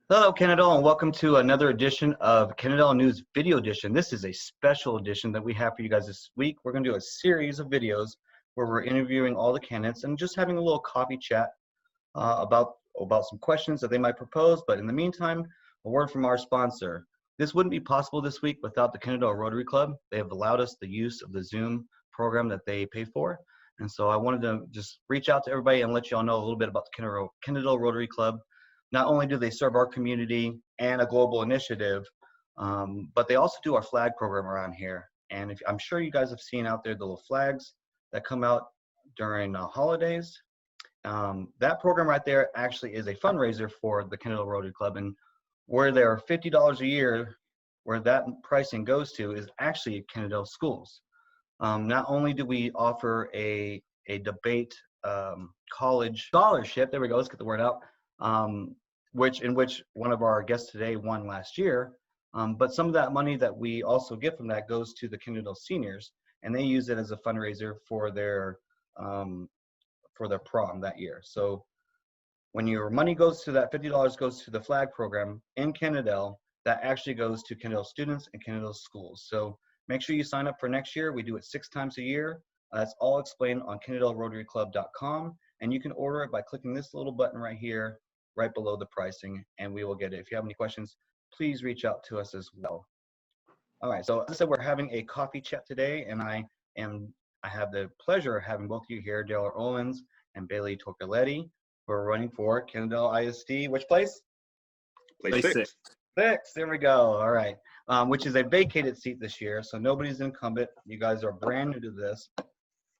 Hello, Kennedale, and welcome to another edition of Kennedale News Video Edition. This is a special edition that we have for you guys this week. We're going to do a series of videos where we're interviewing all the candidates and just having a little coffee chat about some questions that they might propose. But in the meantime, a word from our sponsor. This wouldn't be possible this week without the Kennedale Rotary Club. They have allowed us the use of the Zoom program that they pay for. And so I wanted to just reach out to everybody and let you all know a little bit about the Kennedale Rotary Club. Not only do they serve our community and a global initiative, but they also do our flag program around here. And I'm sure you guys have seen out there the little flags that come out during holidays. That program right there actually is a fundraiser for the Kennedale Rotary Club, and where they are $50 a year, where that pricing goes to is actually Kennedale schools. Not only do we offer a debate college scholarship, there we go, let's get the word out, in which one of our guests today won last year. But some of that money that we also get from that goes to the Kennedale seniors, and they use it as a fundraiser for their prom that year. So when your money goes to that, $50 goes to the flag program in Kennedale, that actually goes to Kennedale students and Kennedale schools. So make sure you sign up for next year. We do it 6 times a year. That's all explained on KennedaleRotaryClub.com, and you can order it by clicking this little button right here, right below the pricing, and we will get it. If you have any questions, please reach out to us as well. All right, so as I said, we're having a coffee chat today, and I have the pleasure of having both of you here, Darryl Owens and Bailey Torceletti, who are running for Kennedale ISD. Which place? Place 6. 6, there we go. All right, which is a vacated seat this year, so nobody's incumbent. You guys are brand new to this.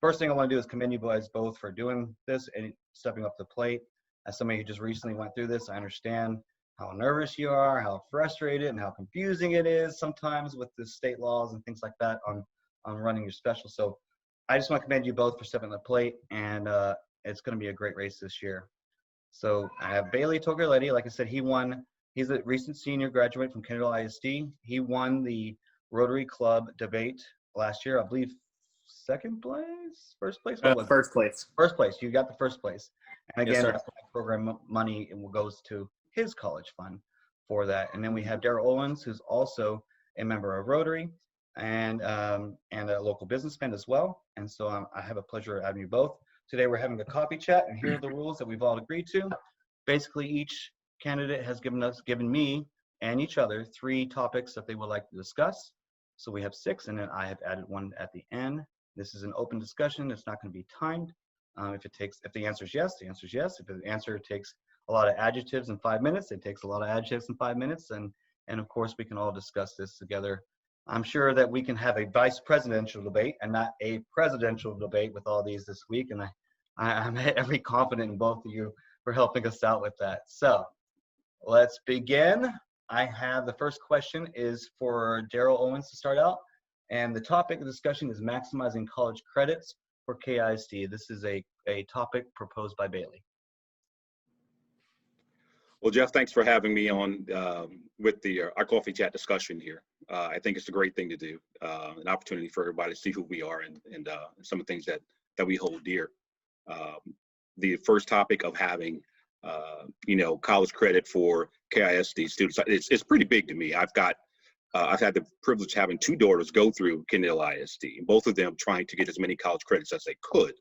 First thing I want to do is commend you guys both for doing this and stepping up to the plate. As somebody who just recently went through this, I understand how nervous you are, how frustrated and how confusing it is sometimes with the state laws and things like that on running your special. So I just want to commend you both for stepping up to the plate, and it's going to be a great race this year. So I have Bailey Torceletti. Like I said, he's a recent senior graduate from Kennedale ISD. He won the Rotary Club debate last year, I believe. Second place? First place? First place. First place. You got the first place. And again, Yes, that program money goes to his college fund for that. And then we have Darryl Owens, who's also a member of Rotary and a local businessman as well. And so I have a pleasure of having you both. Today we're having a coffee chat, and here are the rules that we've all agreed to. Basically, each candidate has given me and each other 3 topics that they would like to discuss. So we have 6, and then I have added 1 at the end. This is an open discussion. It's not going to be timed. If the answer is yes, the answer is yes. If the answer takes a lot of adjectives in 5 minutes, it takes a lot of adjectives in 5 minutes. And of course, we can all discuss this together. I'm sure that we can have a vice presidential debate and not a presidential debate with all these this week. And I'm very confident in both of you for helping us out with that. So let's begin. I have the first question is for Darryl Owens to start out. And the topic of discussion is maximizing college credits for KISD. This is a topic proposed by Bailey. Well, Jeff, thanks for having me on with our coffee chat discussion here. I think it's a great thing to do, an opportunity for everybody to see who we are and some of the things that we hold dear. The first topic of having, college credit for KISD students, it's pretty big to me. I've had the privilege of having 2 daughters go through Kennedale ISD, both of them trying to get as many college credits as they could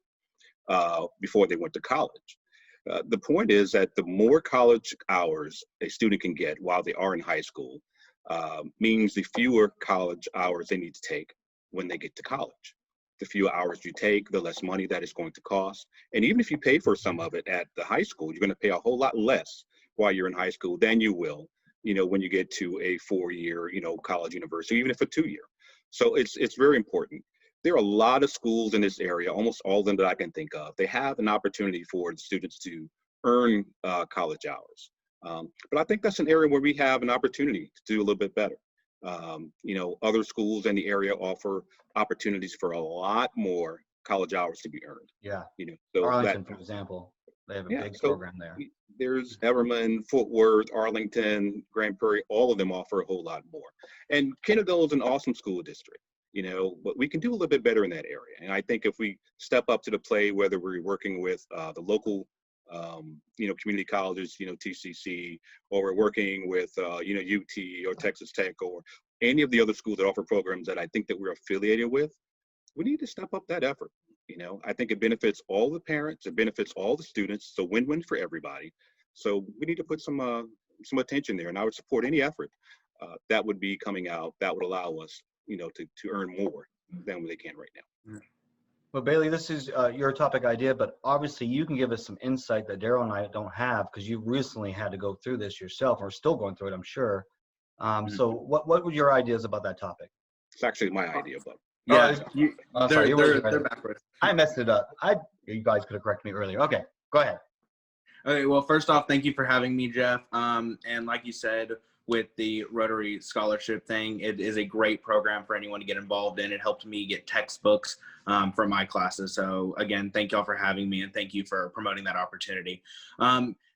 before they went to college. The point is that the more college hours a student can get while they are in high school means the fewer college hours they need to take when they get to college. The fewer hours you take, the less money that is going to cost. And even if you pay for some of it at the high school, you're going to pay a whole lot less while you're in high school than you will when you get to a 4-year, college university, even if a 2-year. So it's very important. There are a lot of schools in this area, almost all of them that I can think of. They have an opportunity for the students to earn college hours. But I think that's an area where we have an opportunity to do a little bit better. Other schools in the area offer opportunities for a lot more college hours to be earned. Yeah. So Arlington, for example, they have a big program there. There's Everman, Fort Worth, Arlington, Grand Prairie, all of them offer a whole lot more. And Kennedale is an awesome school district, but we can do a little bit better in that area. And I think if we step up to the plate, whether we're working with the local community colleges, TCC, or we're working with, UT or Texas Tech or any of the other schools that offer programs that I think that we're affiliated with, we need to step up that effort. I think it benefits all the parents, it benefits all the students. It's a win-win for everybody. So we need to put some attention there, and I would support any effort that would be coming out that would allow us, to earn more than they can right now. Well, Bailey, this is your topic idea, but obviously you can give us some insight that Darryl and I don't have because you recently had to go through this yourself, or still going through it, I'm sure. So what were your ideas about that topic? It's actually my idea, but Yeah, they're backwards. I messed it up. You guys could have corrected me earlier. Okay, go ahead. Okay, well, first off, thank you for having me, Jeff. And like you said, with the Rotary Scholarship thing, it is a great program for anyone to get involved in. It helped me get textbooks for my classes. So again, thank y'all for having me, and thank you for promoting that opportunity.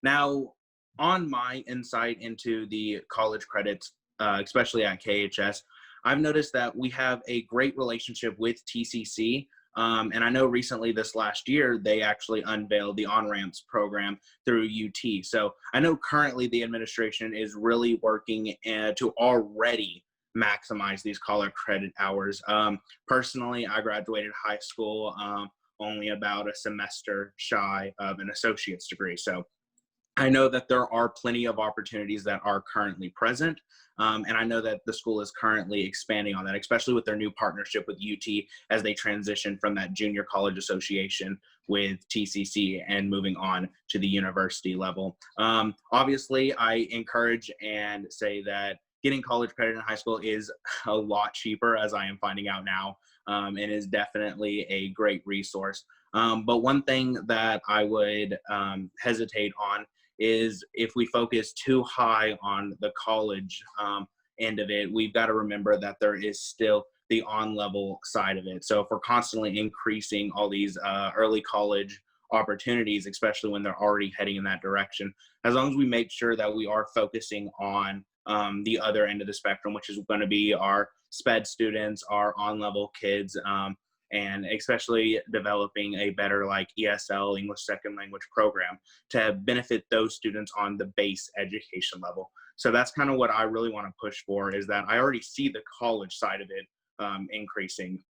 Now, on my insight into the college credits, especially at KHS, I've noticed that we have a great relationship with TCC. And I know recently this last year, they actually unveiled the on-ramps program through UT. So I know currently the administration is really working to already maximize these college credit hours. Personally, I graduated high school only about a semester shy of an associate's degree. So I know that there are plenty of opportunities that are currently present. And I know that the school is currently expanding on that, especially with their new partnership with UT as they transition from that junior college association with TCC and moving on to the university level. Obviously, I encourage and say that getting college credit in high school is a lot cheaper, as I am finding out now, and is definitely a great resource. But one thing that I would hesitate on is if we focus too high on the college end of it, we've got to remember that there is still the on-level side of it. So if we're constantly increasing all these early college opportunities, especially when they're already heading in that direction, as long as we make sure that we are focusing on the other end of the spectrum, which is going to be our SPED students, our on-level kids, and especially developing a better ESL, English Second Language program to benefit those students on the base education level. So that's kind of what I really want to push for, is that I already see the college side of it increasing.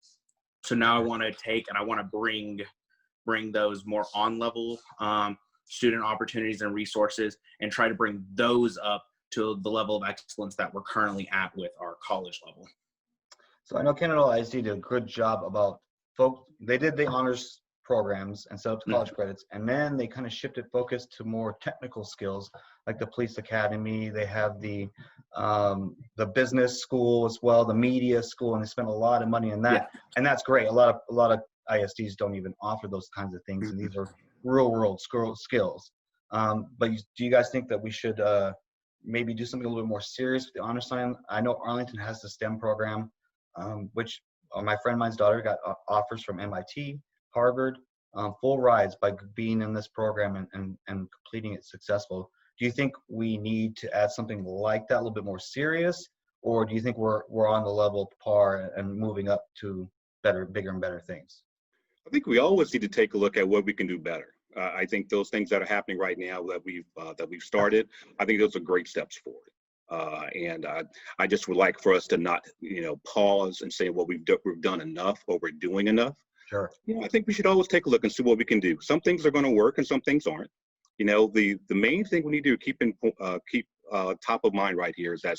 So now I want to take and I want to bring those more on-level student opportunities and resources and try to bring those up to the level of excellence that we're currently at with our college level. So I know Kennedale ISD did a good job about they did the honors programs and set up the college credits, and then they kind of shifted focus to more technical skills, like the police academy. They have the business school as well, the media school, and they spent a lot of money in that. Yeah. And that's great. A lot of ISDs don't even offer those kinds of things, and these are real world skills. But do you guys think that we should maybe do something a little bit more serious with the honor sign? I know Arlington has the STEM program, which my friend mine's daughter got offers from MIT, Harvard, full rides by being in this program and completing it successful. Do you think we need to add something like that, a little bit more serious, or do you think we're on the level par and moving up to bigger and better things? I think we always need to take a look at what we can do better. I think those things that are happening right now that we've started, I think those are great steps forward. And I just would like for us to not, pause and say, well, we've done enough or we're doing enough. Sure. I think we should always take a look and see what we can do. Some things are going to work and some things aren't. The main thing we need to keep top of mind right here is that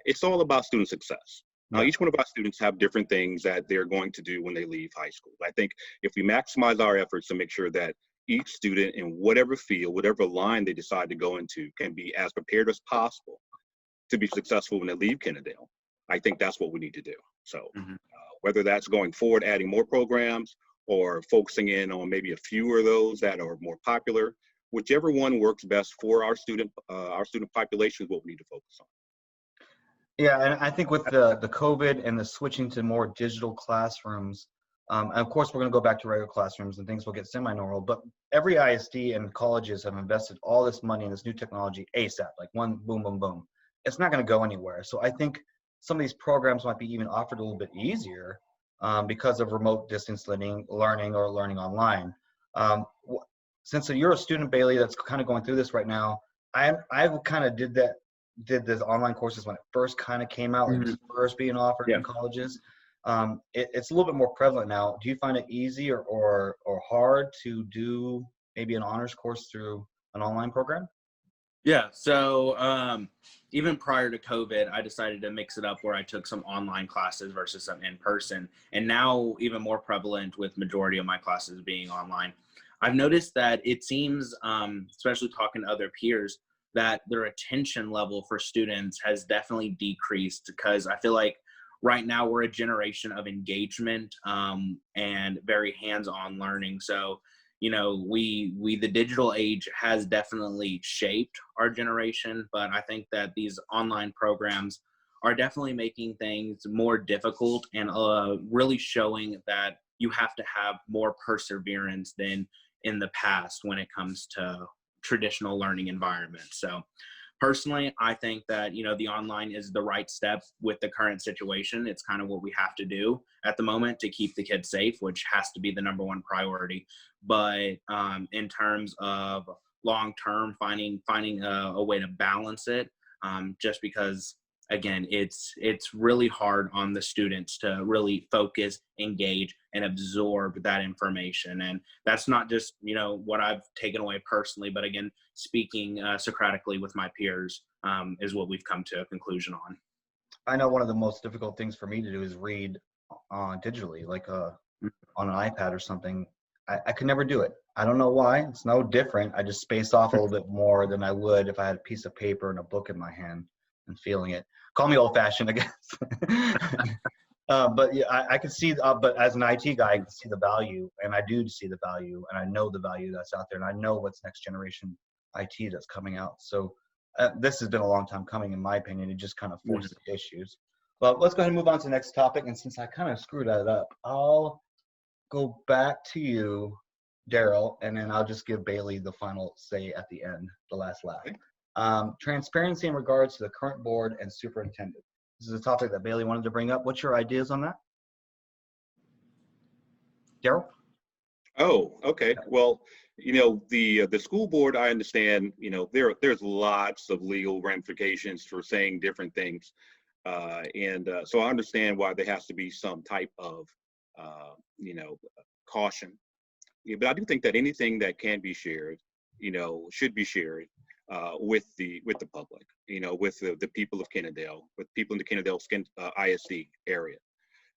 it's all about student success. Now, each one of our students have different things that they're going to do when they leave high school. I think if we maximize our efforts to make sure that each student in whatever field, whatever line they decide to go into can be as prepared as possible to be successful when they leave Kennedale, I think that's what we need to do. So whether that's going forward, adding more programs, or focusing in on maybe a few of those that are more popular, whichever one works best for our student population is what we need to focus on. Yeah, and I think with the COVID and the switching to more digital classrooms, and of course we're going to go back to regular classrooms and things will get semi-normal, but every ISD and colleges have invested all this money in this new technology ASAP, like one boom, boom, boom. It's not going to go anywhere. So I think some of these programs might be even offered a little bit easier because of remote distance learning or learning online. since you're a student, Bailey, that's kind of going through this right now, I kind of did this online courses when it first kind of came out, like it was first being offered in colleges. It's a little bit more prevalent now. Do you find it easy or hard to do maybe an honors course through an online program? Yeah, so even prior to COVID, I decided to mix it up where I took some online classes versus some in person. And now even more prevalent with majority of my classes being online. I've noticed that it seems, especially talking to other peers, that their attention level for students has definitely decreased, because I feel like right now we're a generation of engagement and very hands-on learning. So the digital age has definitely shaped our generation, but I think that these online programs are definitely making things more difficult and really showing that you have to have more perseverance than in the past when it comes to traditional learning environments. So personally, I think that, the online is the right step with the current situation. It's kind of what we have to do at the moment to keep the kids safe, which has to be the number one priority. But in terms of long-term, finding a way to balance it, just because, again, it's really hard on the students to really focus, engage, and absorb that information. And that's not just, what I've taken away personally, but again, speaking Socratically with my peers is what we've come to a conclusion on. I know one of the most difficult things for me to do is read digitally, like on an iPad or something. I could never do it. I don't know why. It's no different. I just space off a little bit more than I would if I had a piece of paper and a book in my hand and feeling it. Call me old-fashioned, I guess. But yeah, I can see, but as an IT guy, I can see the value, and I do see the value, and I know the value that's out there, and I know what's next generation IT that's coming out. So this has been a long time coming, in my opinion. It just kind of forces issues. But let's go ahead and move on to the next topic. And since I kind of screwed that up, I'll go back to you, Darryl, and then I'll just give Bailey the final say at the end, the last laugh. Transparency in regards to the current board and superintendent. This is a topic that Bailey wanted to bring up. What's your ideas on that? Darryl? Oh, okay. Well, the school board, I understand, there's lots of legal ramifications for saying different things. So I understand why there has to be some type of, caution. Yeah, but I do think that anything that can be shared, should be shared with the public, with the people of Kennedale, with people in the Kennedale ISD area.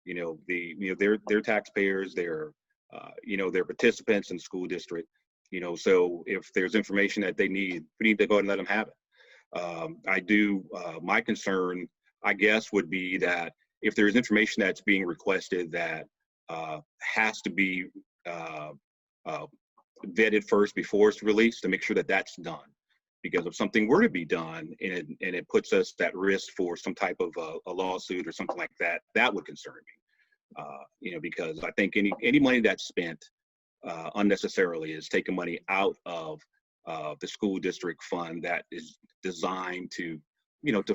They're taxpayers, they're participants in the school district. So if there's information that they need, we need to go ahead and let them have it. My concern, I guess, would be that if there's information that's being requested that has to be vetted first before it's released, to make sure that that's done. Because if something were to be done and it puts us at risk for some type of a lawsuit or something like that, that would concern me. Because I think any money that's spent unnecessarily is taking money out of the school district fund that is designed to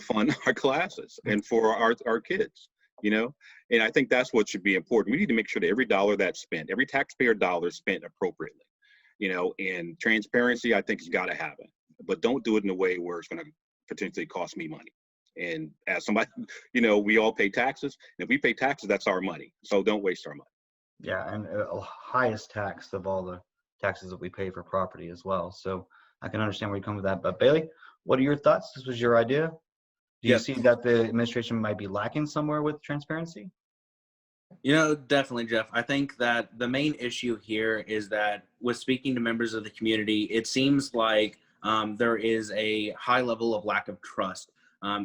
fund our classes and for our kids. And I think that's what should be important. We need to make sure that every dollar that's spent, every taxpayer dollar is spent appropriately. And transparency, I think, has got to happen, but don't do it in a way where it's going to potentially cost me money. And as somebody, we all pay taxes. And if we pay taxes, that's our money. So don't waste our money. Yeah, and highest tax of all the taxes that we pay for property as well. So I can understand where you come with that. But Bailey, what are your thoughts? This was your idea. Do you see that the administration might be lacking somewhere with transparency? Definitely, Jeff. I think that the main issue here is that with speaking to members of the community, it seems like there is a high level of lack of trust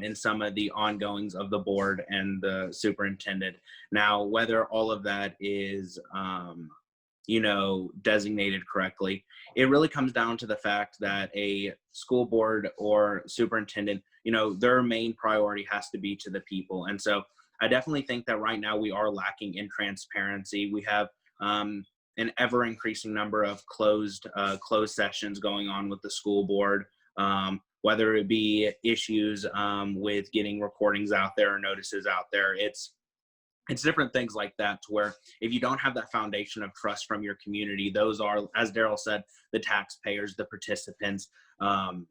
in some of the ongoings of the board and the superintendent. Now, whether all of that is, designated correctly, it really comes down to the fact that a school board or superintendent, their main priority has to be to the people. And so I definitely think that right now we are lacking in transparency. We have an ever increasing number of closed sessions going on with the school board, whether it be issues with getting recordings out there or notices out there. it's different things like that, to where if you don't have that foundation of trust from your community, those are, as Darryl said, the taxpayers, the participants.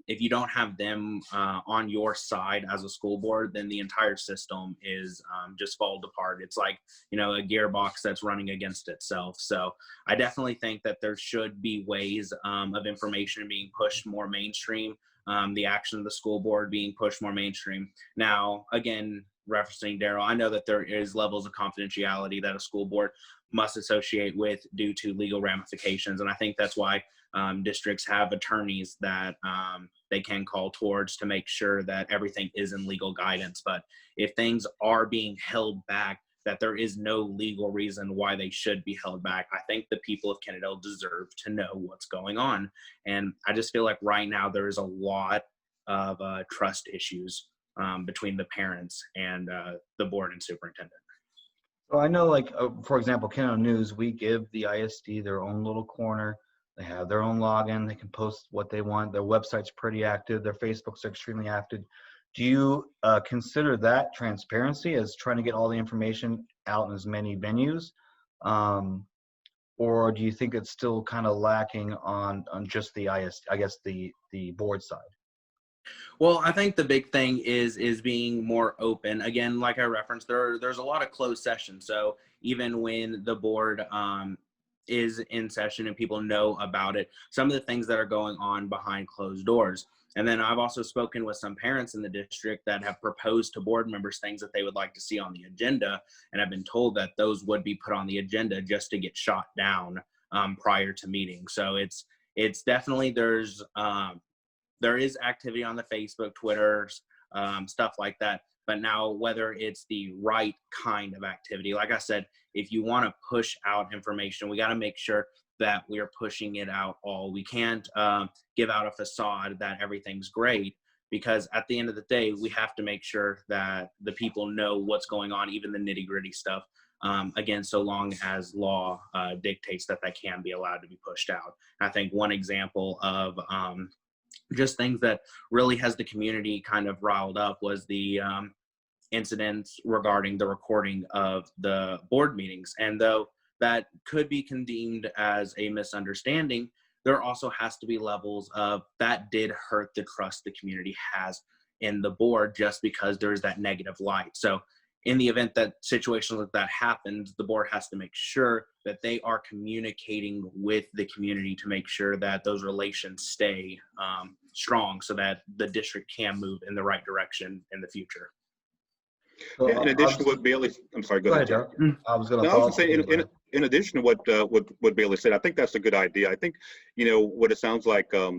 If you don't have them on your side as a school board, then the entire system is just falls apart. It's like, a gearbox that's running against itself. So I definitely think that there should be ways of information being pushed more mainstream, the action of the school board being pushed more mainstream. Now, again, referencing Darryl, I know that there is levels of confidentiality that a school board must associate with due to legal ramifications. And I think that's why districts have attorneys that they can call towards to make sure that everything is in legal guidance. But if things are being held back, that there is no legal reason why they should be held back, I think the people of Kennedale deserve to know what's going on. And I just feel like right now there is a lot of trust issues between the parents and the board and superintendent. So I know, like, for example, Kennedale News, we give the ISD their own little corner. They have their own login. They can post what they want. Their website's pretty active. Their Facebooks are extremely active. Do you consider that transparency as trying to get all the information out in as many venues? Or do you think it's still kind of lacking on just the ISD, I guess the board side? Well, I think the big thing is being more open. Again, like I referenced, there's a lot of closed sessions. So even when the board is in session and people know about it, some of the things that are going on behind closed doors. And then I've also spoken with some parents in the district that have proposed to board members things that they would like to see on the agenda. And I've been told that those would be put on the agenda just to get shot down prior to meetings. So it's definitely, there is activity on the Facebook, Twitters, stuff like that. But now whether it's the right kind of activity, like I said, if you want to push out information, we got to make sure that we're pushing it out all. We can't give out a facade that everything's great, because at the end of the day, we have to make sure that the people know what's going on, even the nitty gritty stuff. Again, so long as law dictates that can be allowed to be pushed out. I think one example of just things that really has the community kind of riled up was the incidents regarding the recording of the board meetings. And though that could be deemed as a misunderstanding, there also has to be levels of that did hurt the trust the community has in the board, just because there's that negative light. So in the event that situations like that happens, the board has to make sure that they are communicating with the community to make sure that those relations stay strong, so that the district can move in the right direction in the future. So, in addition to what Bailey, I'm sorry, go ahead, Jared. I was going to No, I was going to say, in addition to what Bailey said, I think that's a good idea. I think, what it sounds like, what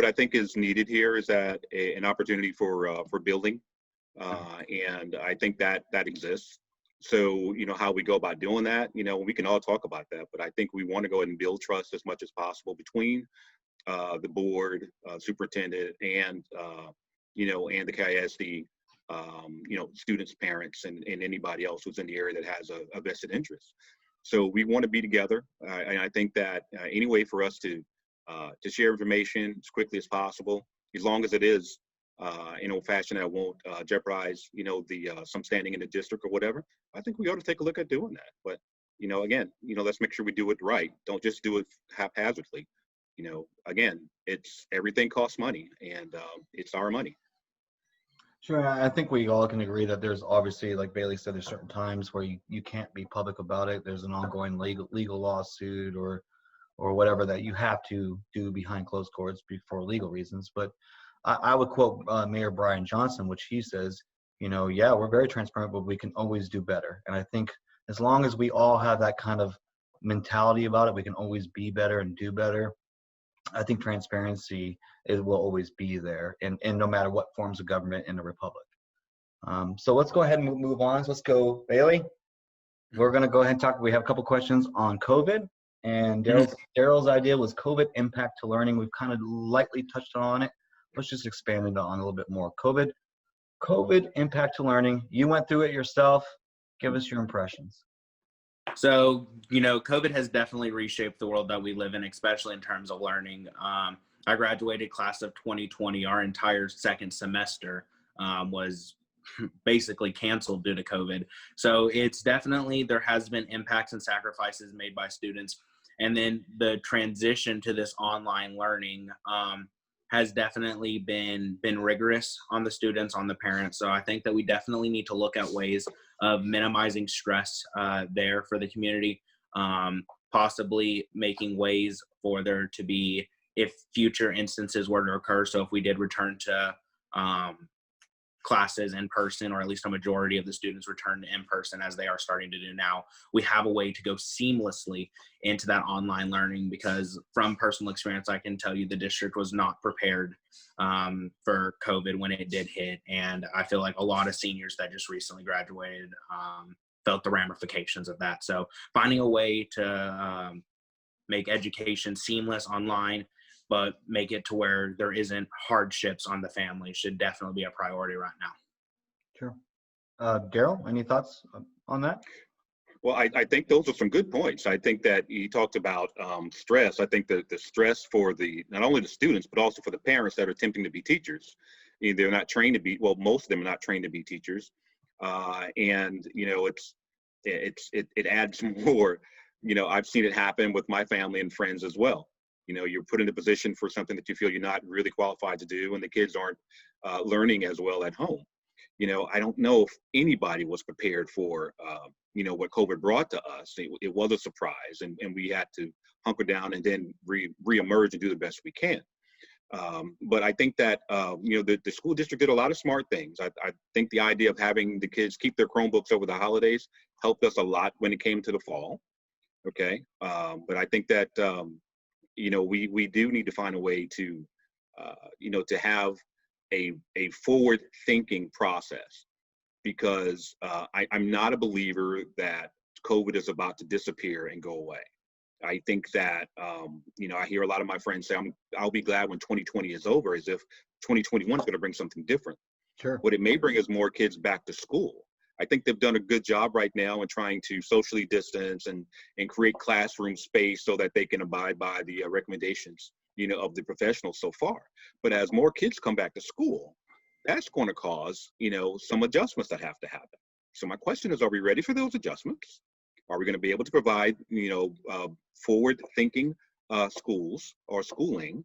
I think is needed here is that an opportunity for building, and I think that exists. So, how we go about doing that, we can all talk about that, but I think we want to go ahead and build trust as much as possible between the board, superintendent, and and the KISD, students, parents, and anybody else who's in the area that has a vested interest. So we want to be together, and I think that any way for us to share information as quickly as possible, as long as it is in a fashion that won't jeopardize, some standing in the district or whatever, I think we ought to take a look at doing that. But, again, let's make sure we do it right. Don't just do it haphazardly. Again, everything costs money, and it's our money. Sure, I think we all can agree that there's obviously, like Bailey said, there's certain times where you can't be public about it. There's an ongoing legal lawsuit or whatever that you have to do behind closed doors for legal reasons. But I would quote Mayor Brian Johnson, which he says, yeah, we're very transparent, but we can always do better. And I think as long as we all have that kind of mentality about it, we can always be better and do better. I think transparency will always be there, and no matter what forms of government in the republic. So let's go ahead and move on. So let's go, Bailey. We're going to go ahead and talk. We have a couple questions on COVID, and Darryl's idea was COVID impact to learning. We've kind of lightly touched on it. Let's just expand it on a little bit more. COVID impact to learning. You went through it yourself. Give us your impressions. So, COVID has definitely reshaped the world that we live in, especially in terms of learning. I graduated class of 2020. Our entire second semester was basically canceled due to COVID. So it's definitely, there has been impacts and sacrifices made by students. And then the transition to this online learning has definitely been rigorous on the students, on the parents. So I think that we definitely need to look at ways of minimizing stress there for the community, possibly making ways for there to be, if future instances were to occur. So if we did return to classes in person, or at least a majority of the students return to in person as they are starting to do now, we have a way to go seamlessly into that online learning, because from personal experience, I can tell you the district was not prepared for COVID when it did hit. And I feel like a lot of seniors that just recently graduated felt the ramifications of that. So finding a way to make education seamless online, but make it to where there isn't hardships on the family should definitely be a priority right now. Sure. Darryl, any thoughts on that? Well, I think those are some good points. I think that you talked about stress. I think that the stress for not only the students, but also for the parents that are attempting to be teachers. They're not trained to be, well, most of them are not trained to be teachers. And, it adds more, I've seen it happen with my family and friends as well. You're put in a position for something that you feel you're not really qualified to do, and the kids aren't learning as well at home. I don't know if anybody was prepared for, what COVID brought to us. It was a surprise, and we had to hunker down and then reemerge and do the best we can. But I think that, the school district did a lot of smart things. I think the idea of having the kids keep their Chromebooks over the holidays helped us a lot when it came to the fall. Okay. But I think that, we do need to find a way to, to have a forward thinking process, because I'm not a believer that COVID is about to disappear and go away. I think that, I hear a lot of my friends say, I'll be glad when 2020 is over, as if 2021 is going to bring something different. Sure. What it may bring is more kids back to school. I think they've done a good job right now in trying to socially distance and create classroom space so that they can abide by the recommendations, of the professionals so far. But as more kids come back to school, that's going to cause, some adjustments that have to happen. So my question is, are we ready for those adjustments? Are we going to be able to provide, forward-thinking schools or schooling,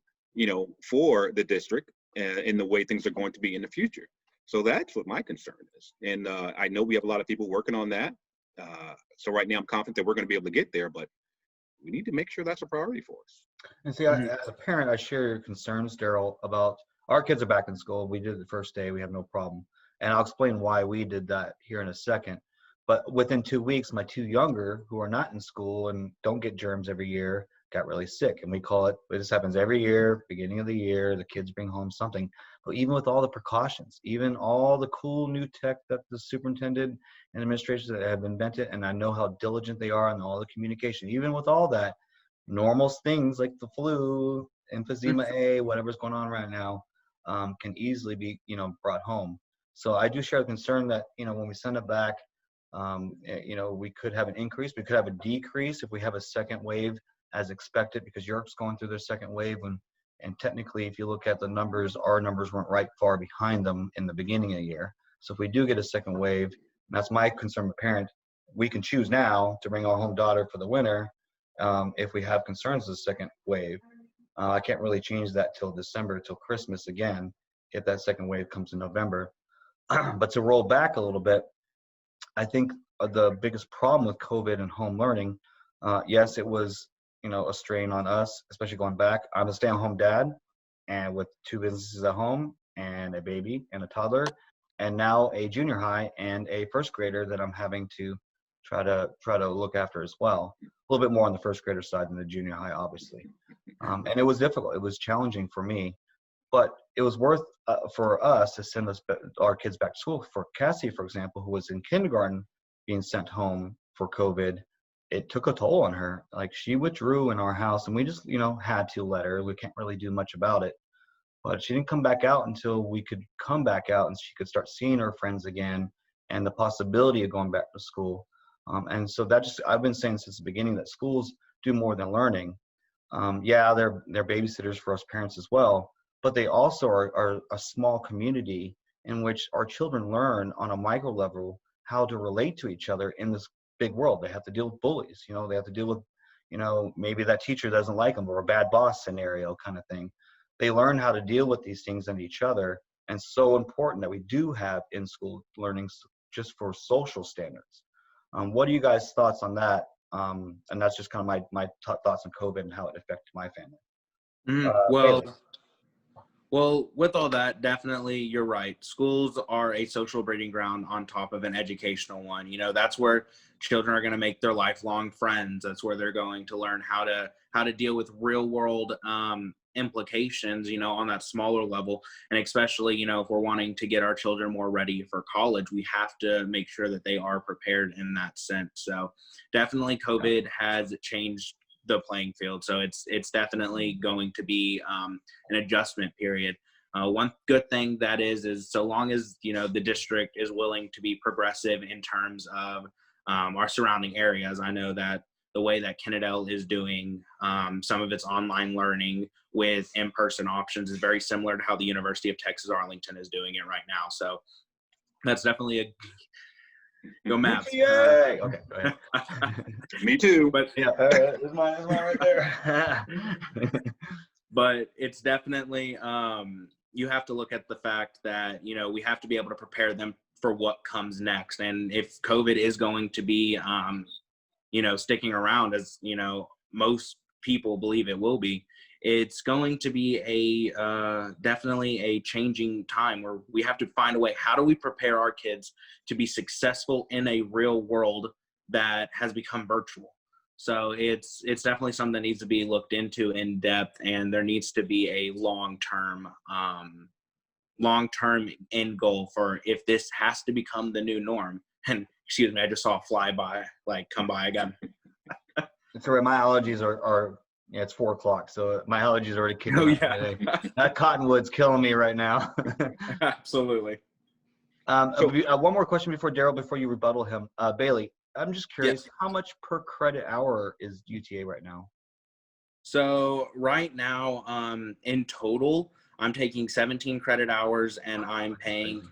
for the district in the way things are going to be in the future? So that's what my concern is. And I know we have a lot of people working on that. So right now I'm confident that we're going to be able to get there, but we need to make sure that's a priority for us. And see, as a parent, I share your concerns, Darryl, about our kids are back in school. We did it the first day. We have no problem. And I'll explain why we did that here in a second. But within 2 weeks, my two younger, who are not in school and don't get germs every year, got really sick. And we call it, this happens every year, beginning of the year, the kids bring home something. But even with all the precautions, even all the cool new tech that the superintendent and administrations that have invented, and I know how diligent they are on all the communication, even with all that, normal things like the flu, emphysema A, whatever's going on right now, can easily be, brought home. So I do share the concern that, when we send it back, we could have an increase, we could have a decrease if we have a second wave as expected, because Europe's going through their second wave, and technically, if you look at the numbers, our numbers weren't right far behind them in the beginning of the year. So if we do get a second wave, and that's my concern, a parent, we can choose now to bring our home daughter for the winter if we have concerns of the second wave. I can't really change that till December, till Christmas again, if that second wave comes in November. But to roll back a little bit, I think the biggest problem with COVID and home learning, yes, it was, a strain on us, especially going back. I'm a stay-at-home dad, and with 2 businesses at home and a baby and a toddler, and now a junior high and a first grader that I'm having to try to look after as well. A little bit more on the first grader side than the junior high, obviously. And it was difficult. It was challenging for me, but it was worth for us to send our kids back to school. For Cassie, for example, who was in kindergarten being sent home for COVID, it took a toll on her. Like, she withdrew in our house, and we just, had to let her. We can't really do much about it. But she didn't come back out until we could come back out and she could start seeing her friends again and the possibility of going back to school. And so I've been saying since the beginning that schools do more than learning. They're babysitters for us parents as well, but they also are a small community in which our children learn on a micro level how to relate to each other in this big world. They have to deal with bullies, they have to deal with, maybe that teacher doesn't like them, or a bad boss scenario kind of thing. They learn how to deal with these things and each other. And so important that we do have in-school learning just for social standards. What are you guys' thoughts on that? And that's just kind of my thoughts on COVID and how it affected my family. Bailey. Well, with all that, definitely you're right. Schools are a social breeding ground on top of an educational one. That's where children are going to make their lifelong friends. That's where they're going to learn how to deal with real world implications, on that smaller level. And especially, if we're wanting to get our children more ready for college, we have to make sure that they are prepared in that sense. So definitely COVID has changed the playing field. So it's definitely going to be an adjustment period. One good thing that is so long as, the district is willing to be progressive in terms of our surrounding areas. I know that the way that Kennedale is doing some of its online learning with in-person options is very similar to how the University of Texas Arlington is doing it right now. So that's definitely a go Maps. Yay! Okay, go ahead. Me too. But Yeah, there's mine right there. but it's definitely you have to look at the fact that we have to be able to prepare them for what comes next. And if COVID is going to be sticking around, as most people believe it will be, it's going to be definitely a changing time where we have to find a way. How do we prepare our kids to be successful in a real world that has become virtual? So it's definitely something that needs to be looked into in depth, and there needs to be a long-term end goal for if this has to become the new norm. And excuse me, I just saw a flyby come by again. Sorry, my allergies are it's 4:00, so my allergies are already kicking Oh in. yeah, That cottonwood's killing me right now. absolutely. One more question before you rebuttal him. Bailey, I'm just curious, Yes. how much per credit hour is UTA right now? So right now, in total, I'm taking 17 credit hours, and I'm paying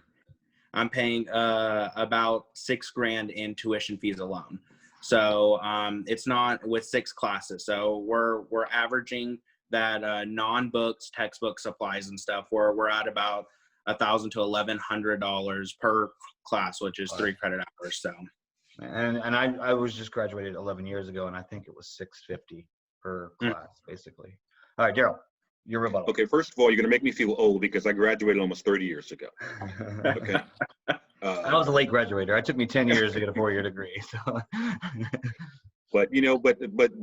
about $6,000 in tuition fees alone. So it's not with 6 classes. So we're averaging that non-books, textbook supplies and stuff. We're at about $1,000 to $1,100 per class, which is 3 credit hours. So. And I was just graduated 11 years ago, and I think it was $650 per class, basically. All right, Darryl, your rebuttal. Okay, first of all, you're going to make me feel old because I graduated almost 30 years ago. Okay. I was a late graduator. It took me 10 years to get a 4-year degree. So. But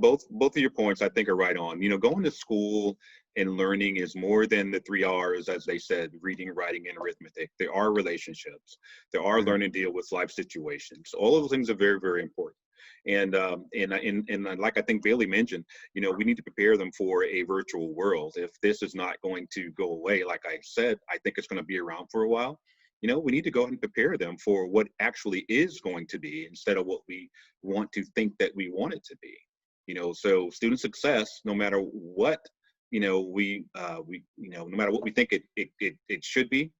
both of your points I think are right on. Going to school and learning is more than the 3 R's, as they said: reading, writing, and arithmetic. There are relationships. There are learning to deal with life situations. All of those things are very, very important. And like I think Bailey mentioned, we need to prepare them for a virtual world. If this is not going to go away, like I said, I think it's going to be around for a while. We need to go ahead and prepare them for what actually is going to be, instead of what we want to think that we want it to be. So student success, no matter what, no matter what we think it should be,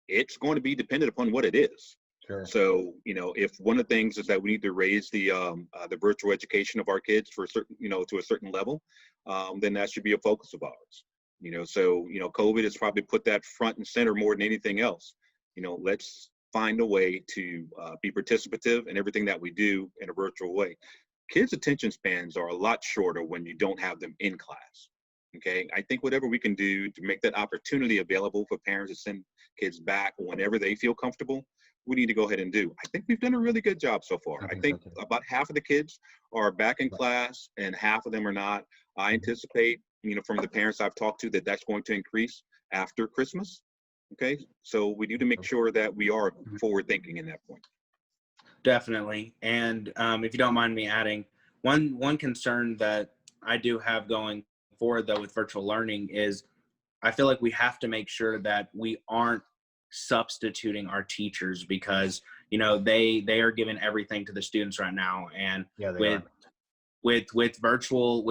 it's going to be dependent upon what it is. Sure. So, if one of the things is that we need to raise the virtual education of our kids for a certain, to a certain level, then that should be a focus of ours. So, COVID has probably put that front and center more than anything else. Let's find a way to be participative in everything that we do in a virtual way. Kids' attention spans are a lot shorter when you don't have them in class. Okay, I think whatever we can do to make that opportunity available for parents to send kids back whenever they feel comfortable, we need to go ahead and do. I think we've done a really good job so far. I think about half of the kids are back in class and half of them are not. I anticipate, from the parents I've talked to, that that's going to increase after Christmas. Okay, so we need to make sure that we are forward thinking in that point. Definitely. And if you don't mind me adding, one concern that I do have going forward, though, with virtual learning is I feel like we have to make sure that we aren't substituting our teachers, because they are giving everything to the students right now. And with virtual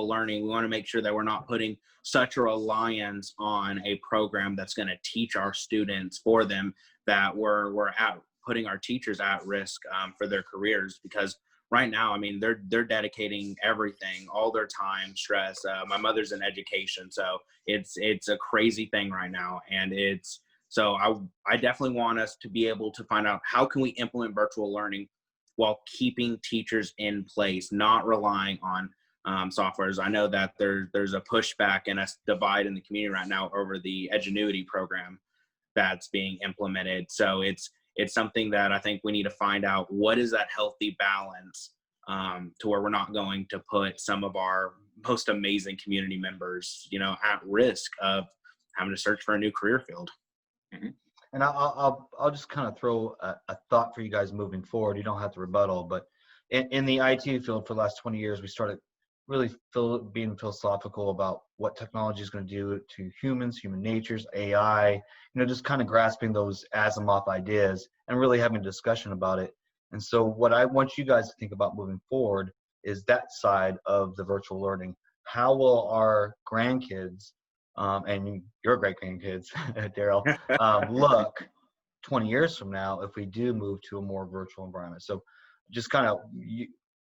learning, we want to make sure that we're not putting such a reliance on a program that's going to teach our students for them, that we're putting our teachers at risk for their careers. Because right now, I mean, they're dedicating everything, all their time, stress. My mother's in education, so it's a crazy thing right now, and so I definitely want us to be able to find out how can we implement virtual learning while keeping teachers in place, not relying on softwares. I know that there's a pushback and a divide in the community right now over the Edgenuity program that's being implemented. So it's something that I think we need to find out, what is that healthy balance to where we're not going to put some of our most amazing community members, at risk of having to search for a new career field. Mm-hmm. And I'll just kind of throw a thought for you guys moving forward. You don't have to rebuttal, but in the IT field for the last 20 years, we started really being philosophical about what technology is going to do to humans, human natures, AI, just kind of grasping those Asimov ideas and really having a discussion about it. And so what I want you guys to think about moving forward is that side of the virtual learning. How will our grandkids and your great grandkids, Darryl, look 20 years from now if we do move to a more virtual environment? So just kind of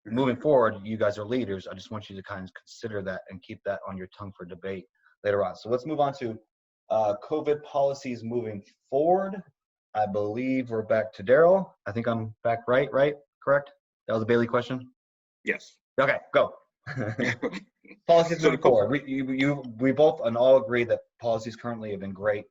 moving forward, you guys are leaders. I just want you to kind of consider that and keep that on your tongue for debate later on. So let's move on to COVID policies moving forward. I believe we're back to Darryl. I think I'm back right? Correct? That was a Bailey question? Yes. Okay, go. Policies moving forward. We both and all agree that policies currently have been great,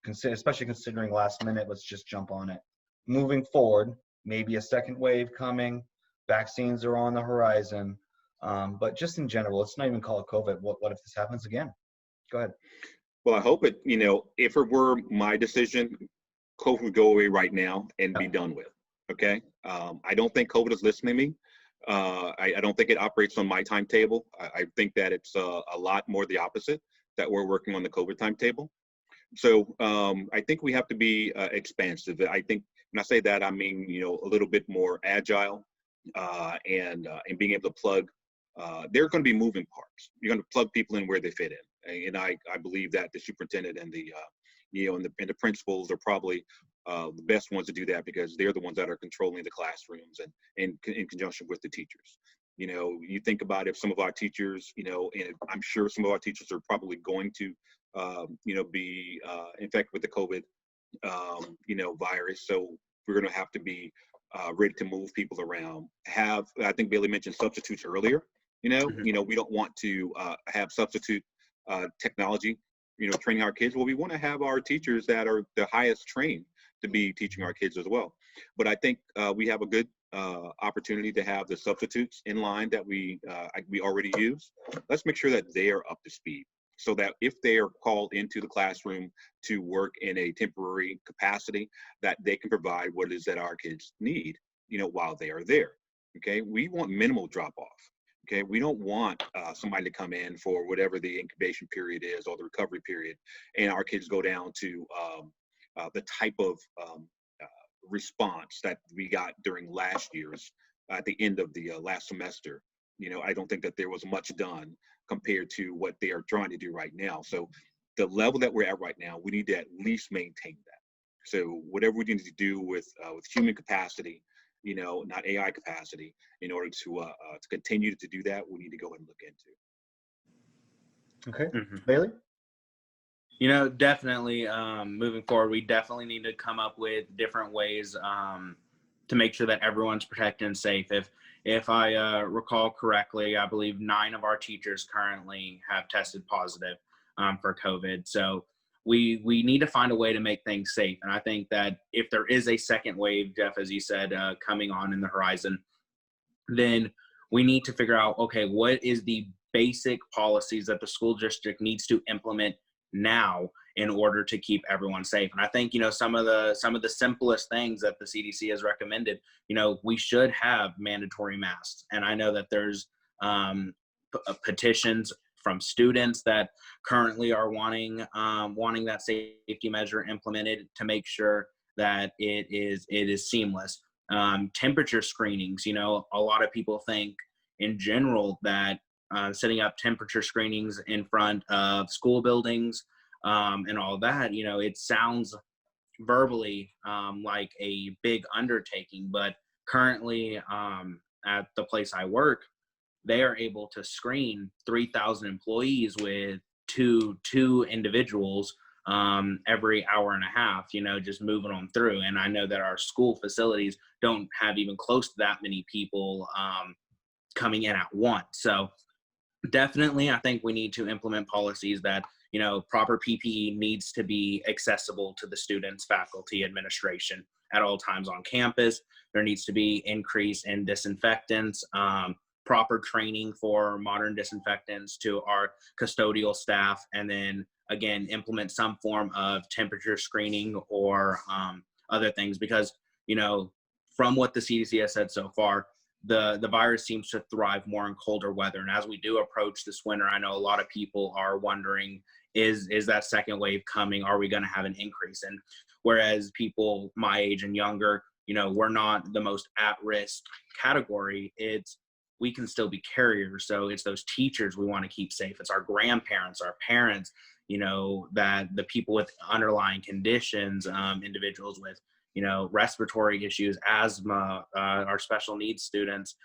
especially considering last minute. Let's just jump on it. Moving forward, maybe a second wave coming. Vaccines are on the horizon, but just in general, let's not even call it COVID. What if this happens again? Go ahead. Well, I hope it. If it were my decision, COVID would go away right now and be done with. Okay. I don't think COVID is listening to me. I don't think it operates on my timetable. I think that it's a lot more the opposite, that we're working on the COVID timetable. So I think we have to be expansive. I think when I say that, I mean, a little bit more agile and being able to plug. There are going to be moving parts. You're going to plug people in where they fit in. And I believe that the superintendent and the and the principals are probably the best ones to do that, because they're the ones that are controlling the classrooms and in conjunction with the teachers. You think about if some of our teachers, and I'm sure some of our teachers are probably going to, be infected with the COVID, virus. So we're going to have to be ready to move people around. I think Bailey mentioned substitutes earlier. We don't want to have substitute technology, training our kids. Well, we want to have our teachers that are the highest trained to be teaching our kids as well. But I think we have a good opportunity to have the substitutes in line that we already use. Let's make sure that they are up to speed, so that if they are called into the classroom to work in a temporary capacity, that they can provide what it is that our kids need, while they are there. Okay, we want minimal drop off. Okay, we don't want somebody to come in for whatever the incubation period is or the recovery period, and our kids go down to the type of response that we got during last year's, at the end of the last semester. I don't think that there was much done compared to what they are trying to do right now. So the level that we're at right now, we need to at least maintain that. So whatever we need to do with human capacity, not AI capacity, in order to continue to do that, we need to go ahead and look into. Okay, Mm-hmm. Bailey? Definitely moving forward, we definitely need to come up with different ways to make sure that everyone's protected and safe. If I recall correctly, I believe 9 of our teachers currently have tested positive for COVID. So we need to find a way to make things safe. And I think that if there is a second wave, Jeff, as you said, coming on in the horizon, then we need to figure out, okay, what is the basic policies that the school district needs to implement now in order to keep everyone safe. And I think, some of the simplest things that the CDC has recommended, we should have mandatory masks. And I know that there's petitions from students that currently are wanting that safety measure implemented to make sure that it is seamless. Temperature screenings, a lot of people think in general that setting up temperature screenings in front of school buildings and all that, it sounds verbally like a big undertaking, but currently at the place I work, they are able to screen 3,000 employees with two individuals every hour and a half, just moving on through. And I know that our school facilities don't have even close to that many people coming in at once. So definitely, I think we need to implement policies that, proper PPE needs to be accessible to the students, faculty, administration at all times on campus. There needs to be increase in disinfectants, proper training for modern disinfectants to our custodial staff, and then again, implement some form of temperature screening or other things, because, from what the CDC has said so far, the virus seems to thrive more in colder weather. And as we do approach this winter, I know a lot of people are wondering, is that second wave coming? Are we going to have an increase? And whereas people my age and younger, we're not the most at-risk category, we can still be carriers. So it's those teachers we want to keep safe. It's our grandparents, our parents, that the people with underlying conditions, individuals with, respiratory issues, asthma, our special needs students,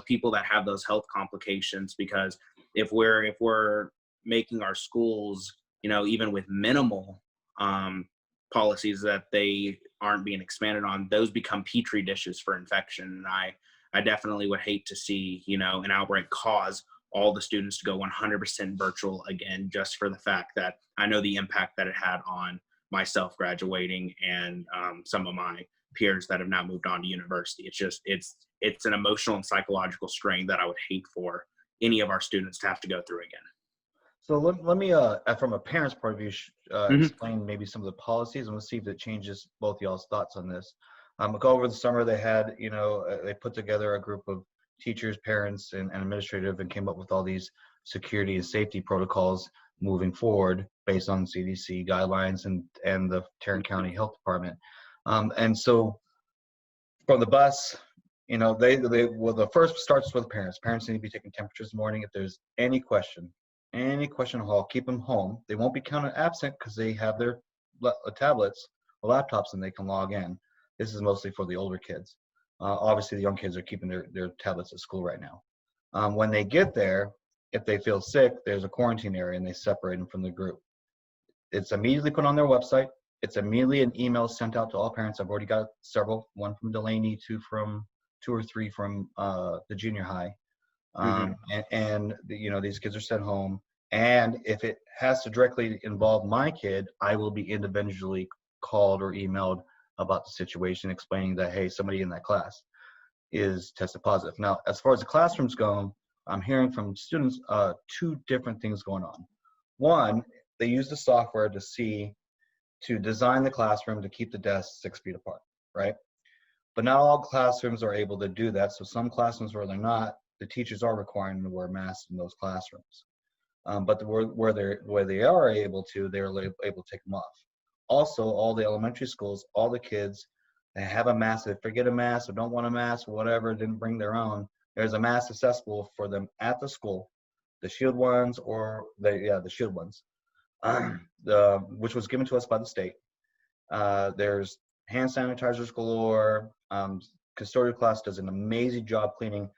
people that have those health complications. Because if we're making our schools, even with minimal policies that they aren't being expanded on, those become petri dishes for infection. And I definitely would hate to see, an outbreak cause all the students to go 100% virtual again, just for the fact that I know the impact that it had on myself graduating and some of my peers that have now moved on to university. It's an emotional and psychological strain that I would hate for any of our students to have to go through again. So let me, from a parent's point of view, explain maybe some of the policies, and we'll see if it changes both y'all's thoughts on this. Over the summer, they had, they put together a group of teachers, parents, and administrative, and came up with all these security and safety protocols moving forward based on CDC guidelines and the Tarrant County Health Department. And so from the bus, the first starts with parents. Parents need to be taking temperatures in the morning. If there's any question at all, keep them home. They won't be counted absent because they have their tablets or laptops and they can log in. This is mostly for the older kids. Obviously, the young kids are keeping their tablets at school right now. When they get there, if they feel sick, there's a quarantine area and they separate them from the group. It's immediately put on their website. It's immediately an email sent out to all parents. I've already got several, one from Delaney, two or three from the junior high. These kids are sent home. And if it has to directly involve my kid, I will be individually called or emailed about the situation, explaining that, hey, somebody in that class is tested positive. Now, as far as the classrooms go, I'm hearing from students two different things going on. One, they use the software to design the classroom to keep the desks 6 feet apart, right? But not all classrooms are able to do that. So some classrooms where they're not, the teachers are requiring them to wear masks in those classrooms. But where they are able to, they're able to take them off. Also, all the elementary schools, all the kids, they have a mask. They forget a mask or don't want a mask or whatever, didn't bring their own. There's a mask accessible for them at the school, the shield ones the shield ones, which was given to us by the state. There's hand sanitizers galore. Custodial class does an amazing job cleaning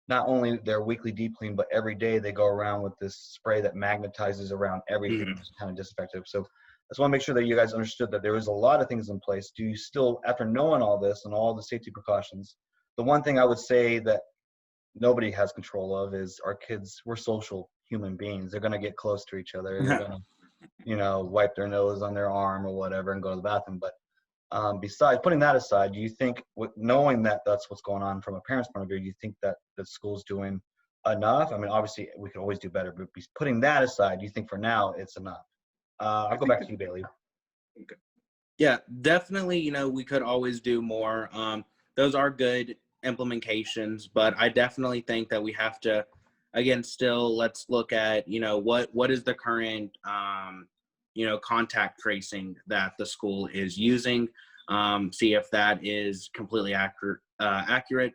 not only their weekly deep clean, but every day they go around with this spray that magnetizes around everything, kind of disinfectant. So I just want to make sure that you guys understood that there was a lot of things in place. Do you still, after knowing all this and all the safety precautions, the one thing I would say that nobody has control of is our kids. We're social human beings. They're going to get close to each other. They're going to, wipe their nose on their arm or whatever and go to the bathroom. But besides putting that aside, do you think, knowing that that's what's going on from a parent's point of view, do you think that the school's doing enough? I mean, obviously we could always do better, but putting that aside, do you think for now it's enough? I'll go back to you, Bailey. Okay. Yeah, definitely. We could always do more. Those are good implementations, but I definitely think that we have to, again, still let's look at, what is the current, contact tracing that the school is using, see if that is completely accurate.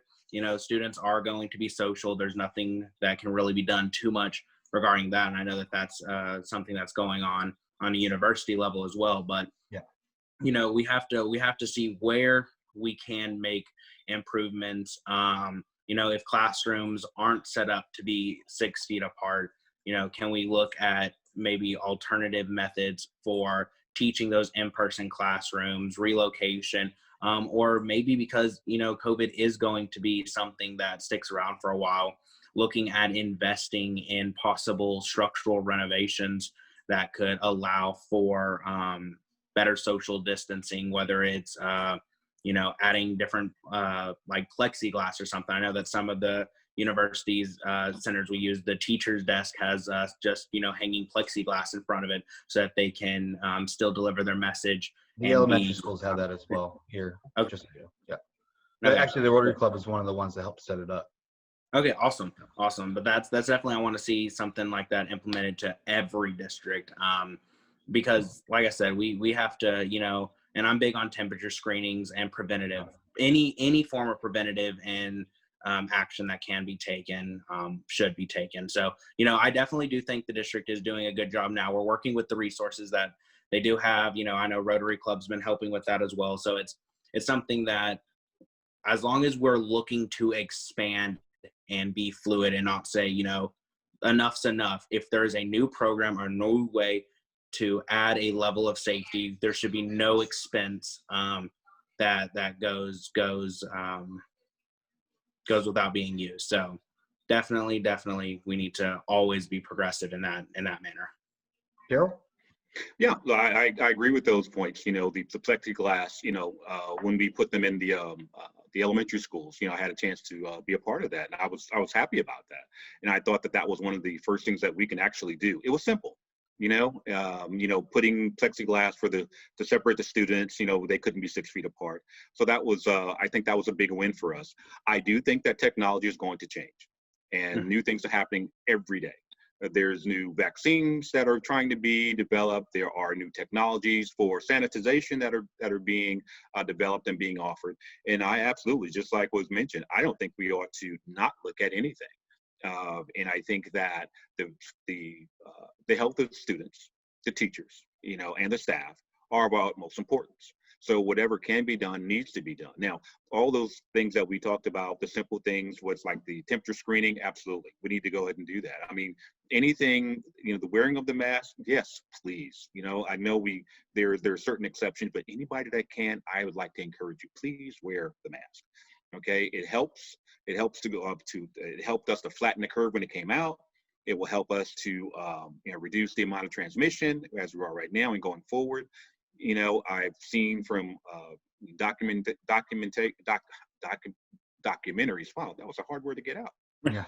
students are going to be social. There's nothing that can really be done too much regarding that. And I know that that's something that's going on a university level as well. But, Yeah. We have to see where we can make improvements. If classrooms aren't set up to be 6 feet apart, can we look at maybe alternative methods for teaching those in-person classrooms, relocation, or maybe because, COVID is going to be something that sticks around for a while, looking at investing in possible structural renovations that could allow for better social distancing, whether it's, adding different like plexiglass or something. I know that some of the universities centers we use, the teacher's desk has just hanging plexiglass in front of it so that they can still deliver their message. The elementary schools have that as well here. Okay. Yeah. Okay. Actually, the Rotary Club is one of the ones that helped set it up. Okay, awesome. But that's definitely, I want to see something like that implemented to every district, because like I said, we have to, and I'm big on temperature screenings and preventative, any form of preventative and action that can be taken should be taken. So, I definitely do think the district is doing a good job now. We're working with the resources that they do have. I know Rotary Club's been helping with that as well. So it's something that, as long as we're looking to expand and be fluid and not say, enough's enough. If there's a new program or a new way to add a level of safety, there should be no expense that goes without being used. So definitely we need to always be progressive in that manner. Darryl? Yeah, I agree with those points. The plexiglass, when we put them in the elementary schools, I had a chance to be a part of that, and I was happy about that. And I thought that was one of the first things that we can actually do. It was simple, putting plexiglass to separate the students. They couldn't be 6 feet apart. So that was, I think that was a big win for us. I do think that technology is going to change, and new things are happening every day. There's new vaccines that are trying to be developed. There are new technologies for sanitization that are being developed and being offered. And I absolutely, just like was mentioned, I don't think we ought to not look at anything. And I think that the health of the students, the teachers, and the staff are of utmost importance. So whatever can be done needs to be done. Now, all those things that we talked about, the simple things, what's like the temperature screening, absolutely. We need to go ahead and do that. I mean, anything, the wearing of the mask, yes, please. I know there are certain exceptions, but anybody that can, I would like to encourage you, please wear the mask. Okay, it helps to go up to, it helped us to flatten the curve when it came out. It will help us to reduce the amount of transmission as we are right now and going forward. I've seen from documentaries. Wow, that was a hard word to get out. Yeah.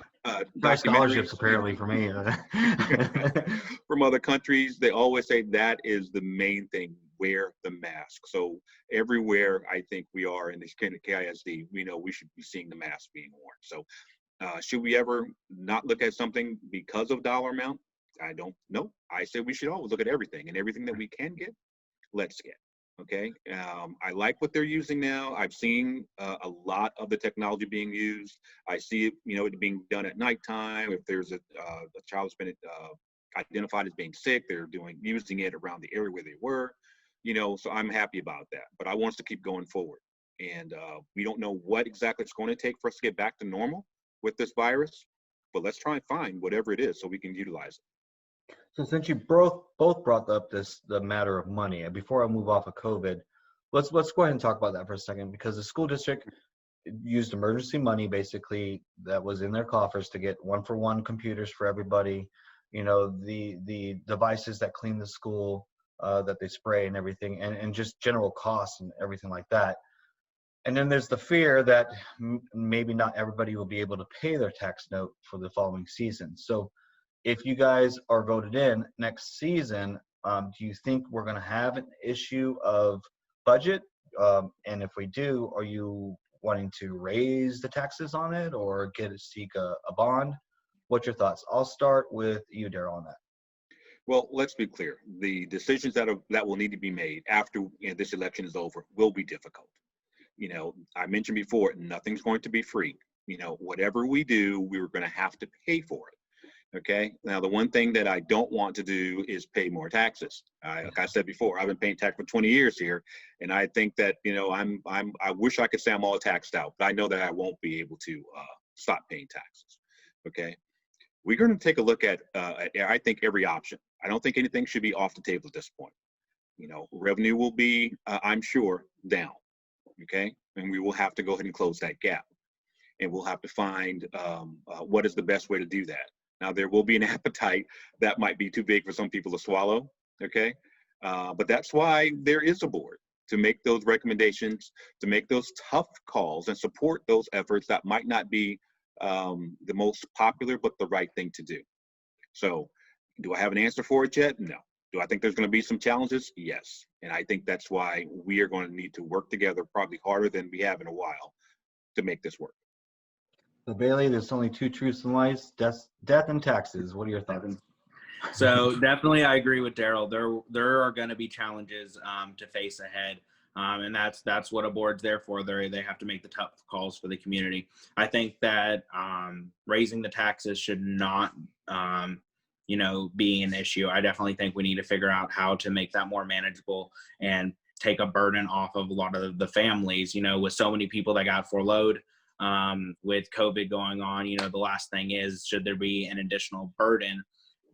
Scholarships apparently for me. From other countries, they always say that is the main thing: wear the mask. So everywhere I think we are in the KISD, we should be seeing the mask being worn. So should we ever not look at something because of dollar amount? I don't know. I say we should always look at everything, and everything that we can get, let's get. Okay. I like what they're using now. I've seen a lot of the technology being used. I see it, it being done at nighttime. If there's a child's been identified as being sick, they're using it around the area where they were, so I'm happy about that. But I want us to keep going forward. And we don't know what exactly it's going to take for us to get back to normal with this virus, but let's try and find whatever it is so we can utilize it. So since you both brought up the matter of money, and before I move off of COVID, let's go ahead and talk about that for a second, because the school district used emergency money basically that was in their coffers to get 1-for-1 computers for everybody, the devices that clean the school, that they spray and everything, and just general costs and everything like that. And then there's the fear that maybe not everybody will be able to pay their tax note for the following season. So if you guys are voted in next season, do you think we're going to have an issue of budget? And if we do, are you wanting to raise the taxes on it or seek a bond? What's your thoughts? I'll start with you, Darryl, on that. Well, let's be clear. The decisions that will need to be made after this election is over will be difficult. I mentioned before, nothing's going to be free. whatever we do, we were going to have to pay for it. Okay. Now, the one thing that I don't want to do is pay more taxes. Like I said before, I've been paying tax for 20 years here, and I think that I wish I could say I'm all taxed out, but I know that I won't be able to stop paying taxes. Okay. We're going to take a look at I think every option. I don't think anything should be off the table at this point. Revenue will be, I'm sure, down. Okay, and we will have to go ahead and close that gap, and we'll have to find what is the best way to do that. Now, there will be an appetite that might be too big for some people to swallow, okay? But that's why there is a board to make those recommendations, to make those tough calls and support those efforts that might not be the most popular, but the right thing to do. So, do I have an answer for it yet? No. Do I think there's going to be some challenges? Yes. And I think that's why we are going to need to work together probably harder than we have in a while to make this work. So Bailey, there's only two truths in life: death and taxes. What are your thoughts? So definitely, I agree with Darryl. There are going to be challenges to face ahead, and that's what a board's there for. They have to make the tough calls for the community. I think that raising the taxes should not, be an issue. I definitely think we need to figure out how to make that more manageable and take a burden off of a lot of the families. With so many people that got furloughed. With COVID going on, the last thing is, should there be an additional burden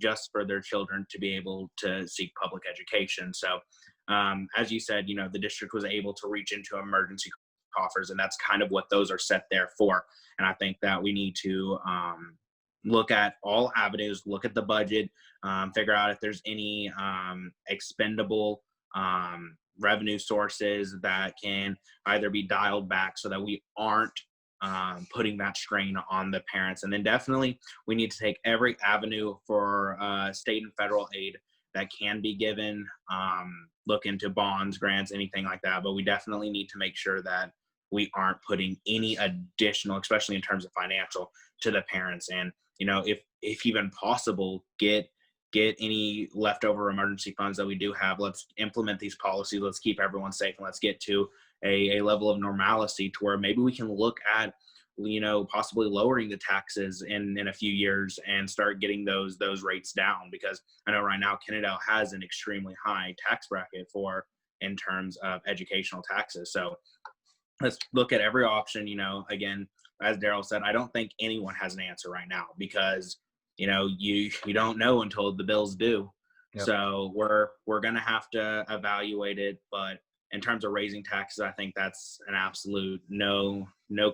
just for their children to be able to seek public education? So, as you said, the district was able to reach into emergency coffers, and that's kind of what those are set there for. And I think that we need to look at all avenues, look at the budget, figure out if there's any expendable revenue sources that can either be dialed back so that we aren't putting that strain on the parents. And then definitely we need to take every avenue for state and federal aid that can be given, look into bonds, grants, anything like that. But we definitely need to make sure that we aren't putting any additional, especially in terms of financial, to the parents. And, if even possible, get any leftover emergency funds that we do have. Let's implement these policies. Let's keep everyone safe, and let's get to a level of normalcy to where maybe we can look at, possibly lowering the taxes in a few years and start getting those rates down. Because I know right now Kennedale has an extremely high tax bracket in terms of educational taxes. So let's look at every option. Again, as Darryl said, I don't think anyone has an answer right now because, you don't know until the bill's due. Yep. So we're going to have to evaluate it. But in terms of raising taxes, I think that's an absolute no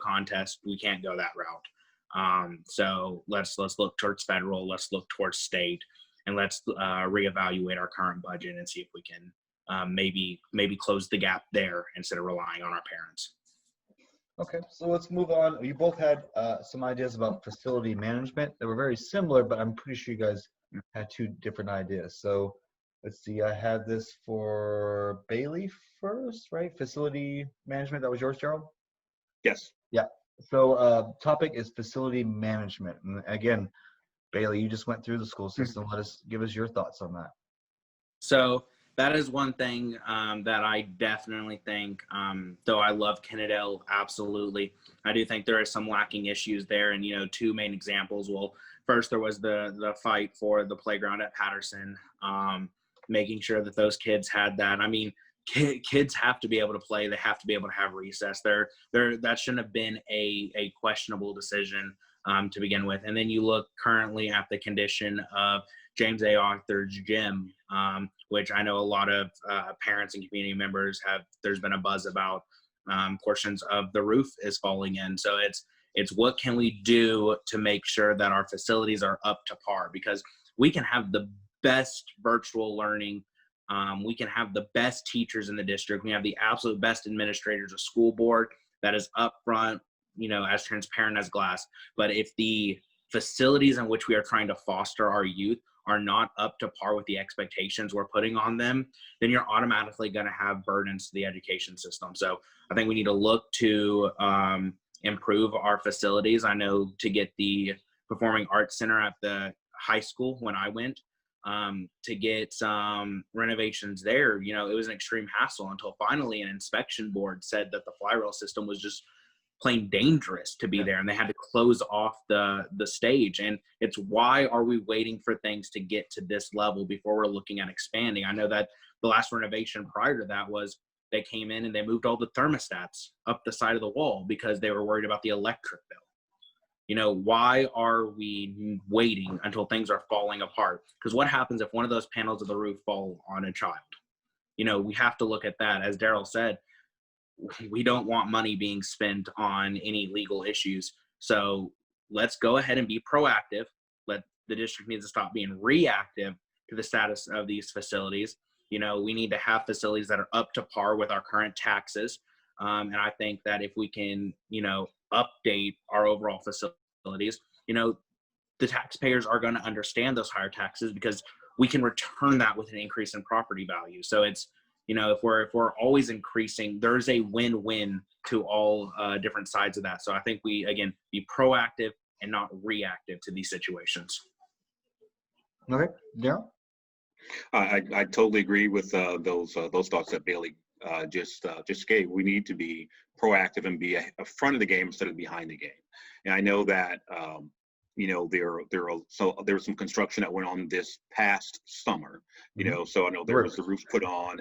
contest. We can't go that route. So let's look towards federal, let's look towards state, and let's reevaluate our current budget and see if we can maybe close the gap there instead of relying on our parents. Okay, so let's move on. You both had some ideas about facility management that were very similar, but I'm pretty sure you guys had two different ideas. So let's see, I had this for Bailey first, right? Facility management, that was yours, Gerald? Yes. Yeah, so topic is facility management. And again, Bailey, you just went through the school system. Give us your thoughts on that. So that is one thing that I definitely think, though I love Kennedale, absolutely, I do think there are some lacking issues there. And, two main examples. Well, first there was the fight for the playground at Patterson, making sure that those kids had that. I mean, kids have to be able to play. They have to be able to have recess. That shouldn't have been a questionable decision to begin with. And then you look currently at the condition of James A. Arthur's gym, which I know a lot of parents and community members there's been a buzz about. Portions of the roof is falling in. So it's what can we do to make sure that our facilities are up to par, because we can have the best virtual learning. We can have the best teachers in the district. We have the absolute best administrators, a school board that is upfront, as transparent as glass. But if the facilities in which we are trying to foster our youth are not up to par with the expectations we're putting on them, then you're automatically going to have burdens to the education system. So I think we need to look to improve our facilities. I know to get the Performing Arts Center at the high school when I went, to get some renovations there, it was an extreme hassle until finally an inspection board said that the fly rail system was just plain dangerous to be there, and they had to close off the stage. And it's, why are we waiting for things to get to this level before we're looking at expanding? I know that the last renovation prior to that was they came in and they moved all the thermostats up the side of the wall because they were worried about the electric bill. You know, why are we waiting until things are falling apart? Because what happens if one of those panels of the roof fall on a child? You know, we have to look at that. As Darryl said, we don't want money being spent on any legal issues. So let's go ahead and be proactive. The district needs to stop being reactive to the status of these facilities. You know, we need to have facilities that are up to par with our current taxes. And I think that if we can, you know, update our overall facilities, you know, the taxpayers are going to understand those higher taxes because we can return that with an increase in property value. So it's, you know, if we're always increasing, there's a win-win to all different sides of that. So I think we, again, be proactive and not reactive to these situations. Okay, Darryl? I totally agree with those thoughts that Bailey just gave. We need to be proactive and be a front of the game instead of behind the game. And I know that you know, there was some construction that went on this past summer. You know, so I know there was the roofs put on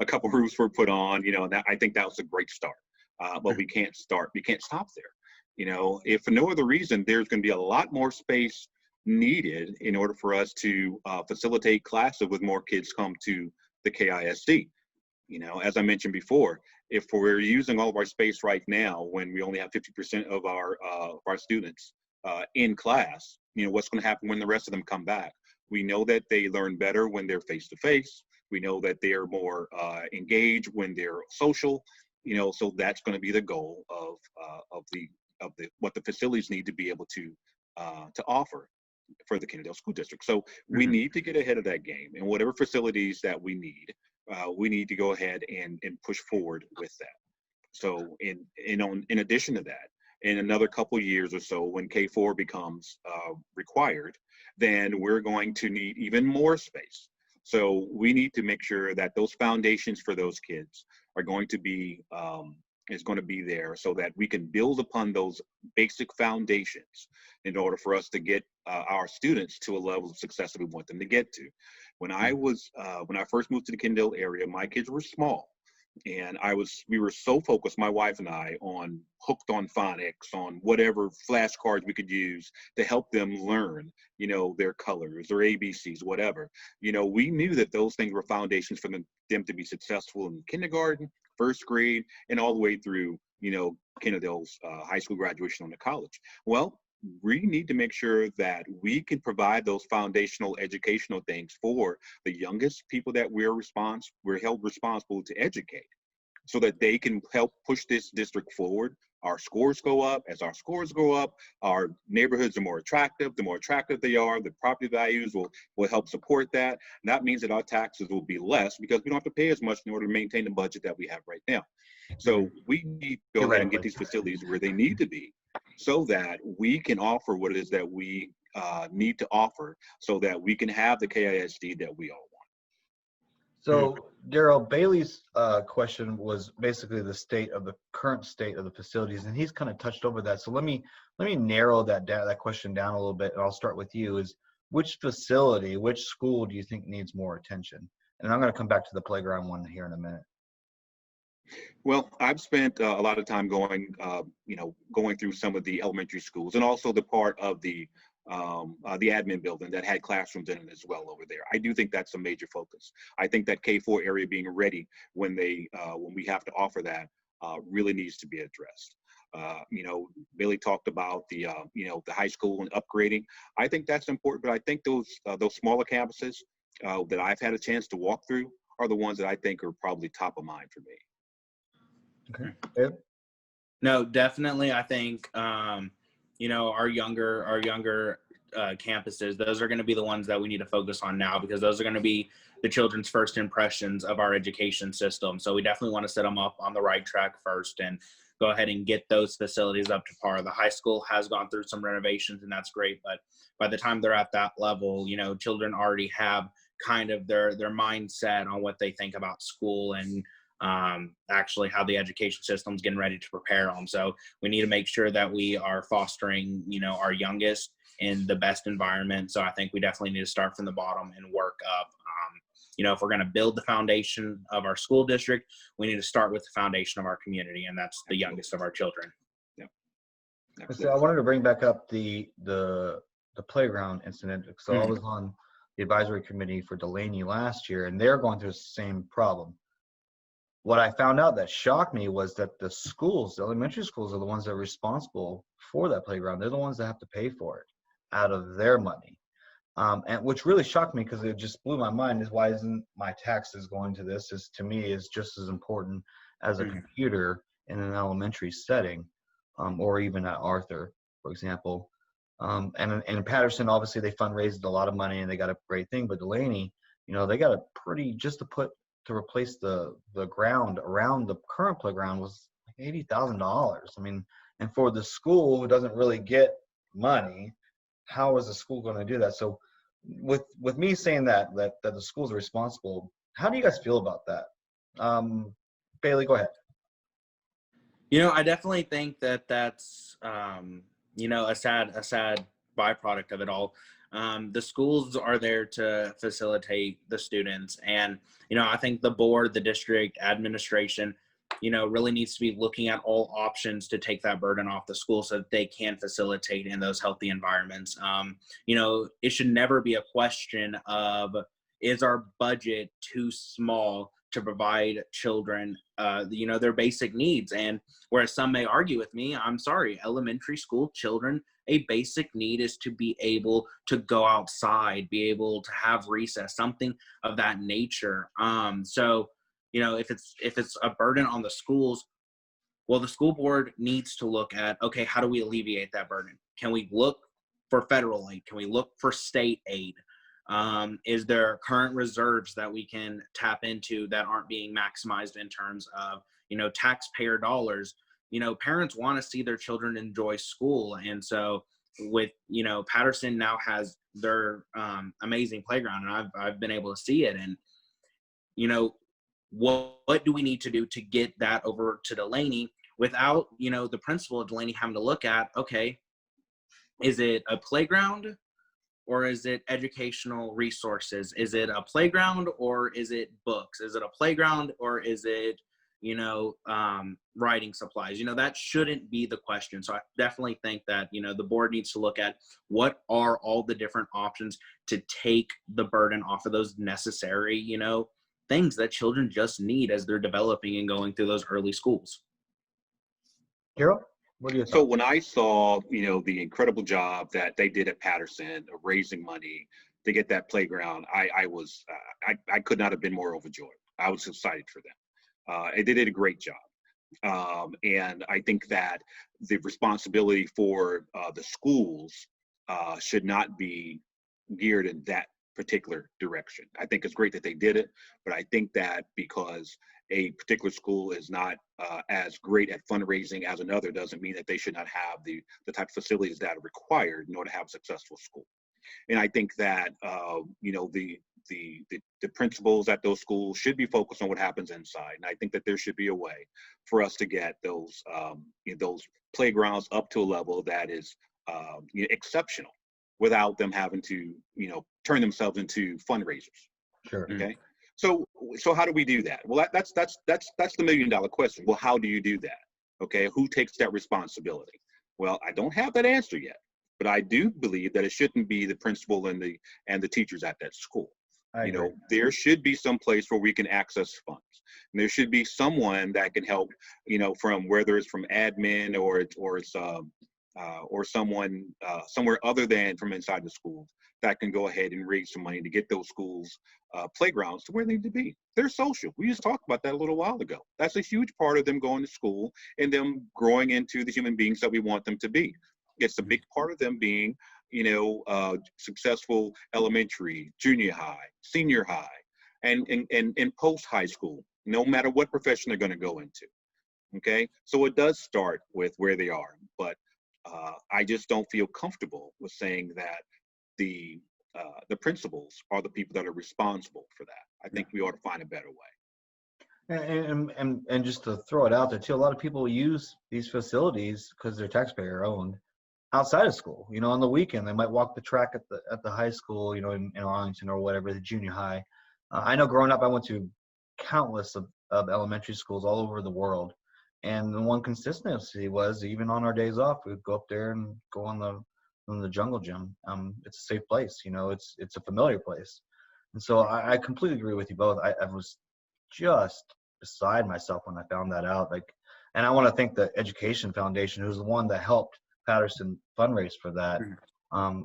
a couple roofs were put on. You know, and I think that was a great start. But we can't stop there. You know, if for no other reason, there's going to be a lot more space needed in order for us to facilitate classes with more kids come to the KISD. You know, as I mentioned before, if we're using all of our space right now when we only have 50% of our students in class, you know, what's going to happen when the rest of them come back? We know that they learn better when they're face to face. We know that they're more engaged when they're social. You know, so that's going to be the goal of what the facilities need to be able to offer for the Kennedale School District. So we need to get ahead of that game, and whatever facilities that we need to go ahead and push forward with that. So in addition to that, in another couple of years or so, when K4 becomes required, then we're going to need even more space. So we need to make sure that those foundations for those kids are going to be there so that we can build upon those basic foundations in order for us to get our students to a level of success that we want them to get to. When I first moved to the Kennedale area, my kids were small, and we were so focused, my wife and I, on hooked on phonics, on whatever flashcards we could use to help them learn, you know, their colors or ABCs, whatever. You know, we knew that those things were foundations for them to be successful in kindergarten, first grade, and all the way through, you know, Kennedale's high school graduation on to college. Well, we need to make sure that we can provide those foundational educational things for the youngest people that we're held responsible to educate, so that they can help push this district forward. Our scores go up. As our scores go up, our neighborhoods are more attractive. The more attractive they are, the property values will help support that. And that means that our taxes will be less because we don't have to pay as much in order to maintain the budget that we have right now. So we need to go ahead and get these facilities where they need to be, so that we can offer what it is that we need to offer, so that we can have the KISD that we all want. So, Darryl, Bailey's question was basically the current state of the facilities, and he's kind of touched over that. So let me narrow that question down a little bit, and I'll start with you. Is which facility, which school do you think needs more attention? And I'm going to come back to the playground one here in a minute. Well, I've spent a lot of time going through some of the elementary schools, and also the part of the admin building that had classrooms in it as well over there. I do think that's a major focus. I think that K4 area being ready when we have to offer that really needs to be addressed. You know, Bailey talked about the high school and upgrading. I think that's important, but I think those smaller campuses that I've had a chance to walk through are the ones that I think are probably top of mind for me. Okay. Ed? No, definitely. I think our younger campuses, those are going to be the ones that we need to focus on now, because those are going to be the children's first impressions of our education system. So we definitely want to set them up on the right track first and go ahead and get those facilities up to par. The high school has gone through some renovations, and that's great, but by the time they're at that level, you know, children already have kind of their mindset on what they think about school, and actually how the education system's getting ready to prepare them. So we need to make sure that we are fostering, our youngest in the best environment. So I think we definitely need to start from the bottom and work up. If we're going to build the foundation of our school district, we need to start with the foundation of our community, and that's the youngest of our children. Yeah. So I wanted to bring back up the playground incident. So I was on the advisory committee for Delaney last year, and they're going through the same problem. What I found out that shocked me was that the elementary schools, are the ones that are responsible for that playground. They're the ones that have to pay for it out of their money. And which really shocked me, because it just blew my mind, is why isn't my taxes going to this? To me is just as important as a computer in an elementary setting, or even at Arthur, for example. And in Patterson, obviously they fundraised a lot of money and they got a great thing, but Delaney, they got a pretty, just to replace the ground around the current playground was like $80,000. I mean, and for the school who doesn't really get money, how is the school going to do that? So with me saying that the schools are responsible, how do you guys feel about that? Bailey, go ahead. I definitely think that that's, a sad byproduct of it all. The schools are there to facilitate the students. And, I think the board, the district administration, really needs to be looking at all options to take that burden off the school so that they can facilitate in those healthy environments. It should never be a question of, is our budget too small to provide children, their basic needs? And whereas some may argue with me, I'm sorry, elementary school children, a basic need is to be able to go outside, be able to have recess, something of that nature. So, if it's a burden on the schools, well, the school board needs to look at, okay, how do we alleviate that burden? Can we look for federal aid? Can we look for state aid? Is there current reserves that we can tap into that aren't being maximized in terms of, taxpayer dollars? Parents want to see their children enjoy school. And so with, Patterson now has their amazing playground, and I've been able to see it. And, what do we need to do to get that over to Delaney without, the principal of Delaney having to look at, okay, is it a playground or is it educational resources? Is it a playground or is it books? Is it a playground or is it, writing supplies? That shouldn't be the question. So I definitely think that, the board needs to look at what are all the different options to take the burden off of those necessary, things that children just need as they're developing and going through those early schools. Carol, what do you think? So when I saw, the incredible job that they did at Patterson of raising money to get that playground, I could not have been more overjoyed. I was excited for them. They did a great job. And I think that the responsibility for the schools should not be geared in that particular direction. I think it's great that they did it, but I think that because a particular school is not as great at fundraising as another doesn't mean that they should not have the type of facilities that are required in order to have a successful school. And I think that the principals at those schools should be focused on what happens inside. And I think that there should be a way for us to get those playgrounds up to a level that is exceptional without them having to turn themselves into fundraisers. Sure. Okay. So how do we do that? Well, that's the $1 million question. Well, how do you do that? Okay. Who takes that responsibility? Well, I don't have that answer yet, but I do believe that it shouldn't be the principal and the teachers at that school. There should be some place where we can access funds. And there should be someone that can help, from whether it's from admin or someone somewhere other than from inside the school that can go ahead and raise some money to get those schools playgrounds to where they need to be. They're social. We just talked about that a little while ago. That's a huge part of them going to school and them growing into the human beings that we want them to be. It's a big part of them being, successful elementary, junior high, senior high, and post high school, no matter what profession they're going to go into. Okay, so it does start with where they are, but I just don't feel comfortable with saying that the principals are the people that are responsible for that. I think we ought to find a better way. And just to throw it out there too, a lot of people use these facilities because they're taxpayer owned outside of school. You know, on the weekend they might walk the track at the high school, you know, in Arlington or whatever, the junior high. I know growing up I went to countless of elementary schools all over the world, and the one consistency was even on our days off we'd go up there and go on the jungle gym. It's a safe place, you know, it's a familiar place. And so I completely agree with you both. I was just beside myself when I found that out. Like, and I want to thank the Education Foundation, who's the one that helped Patterson fundraise for that.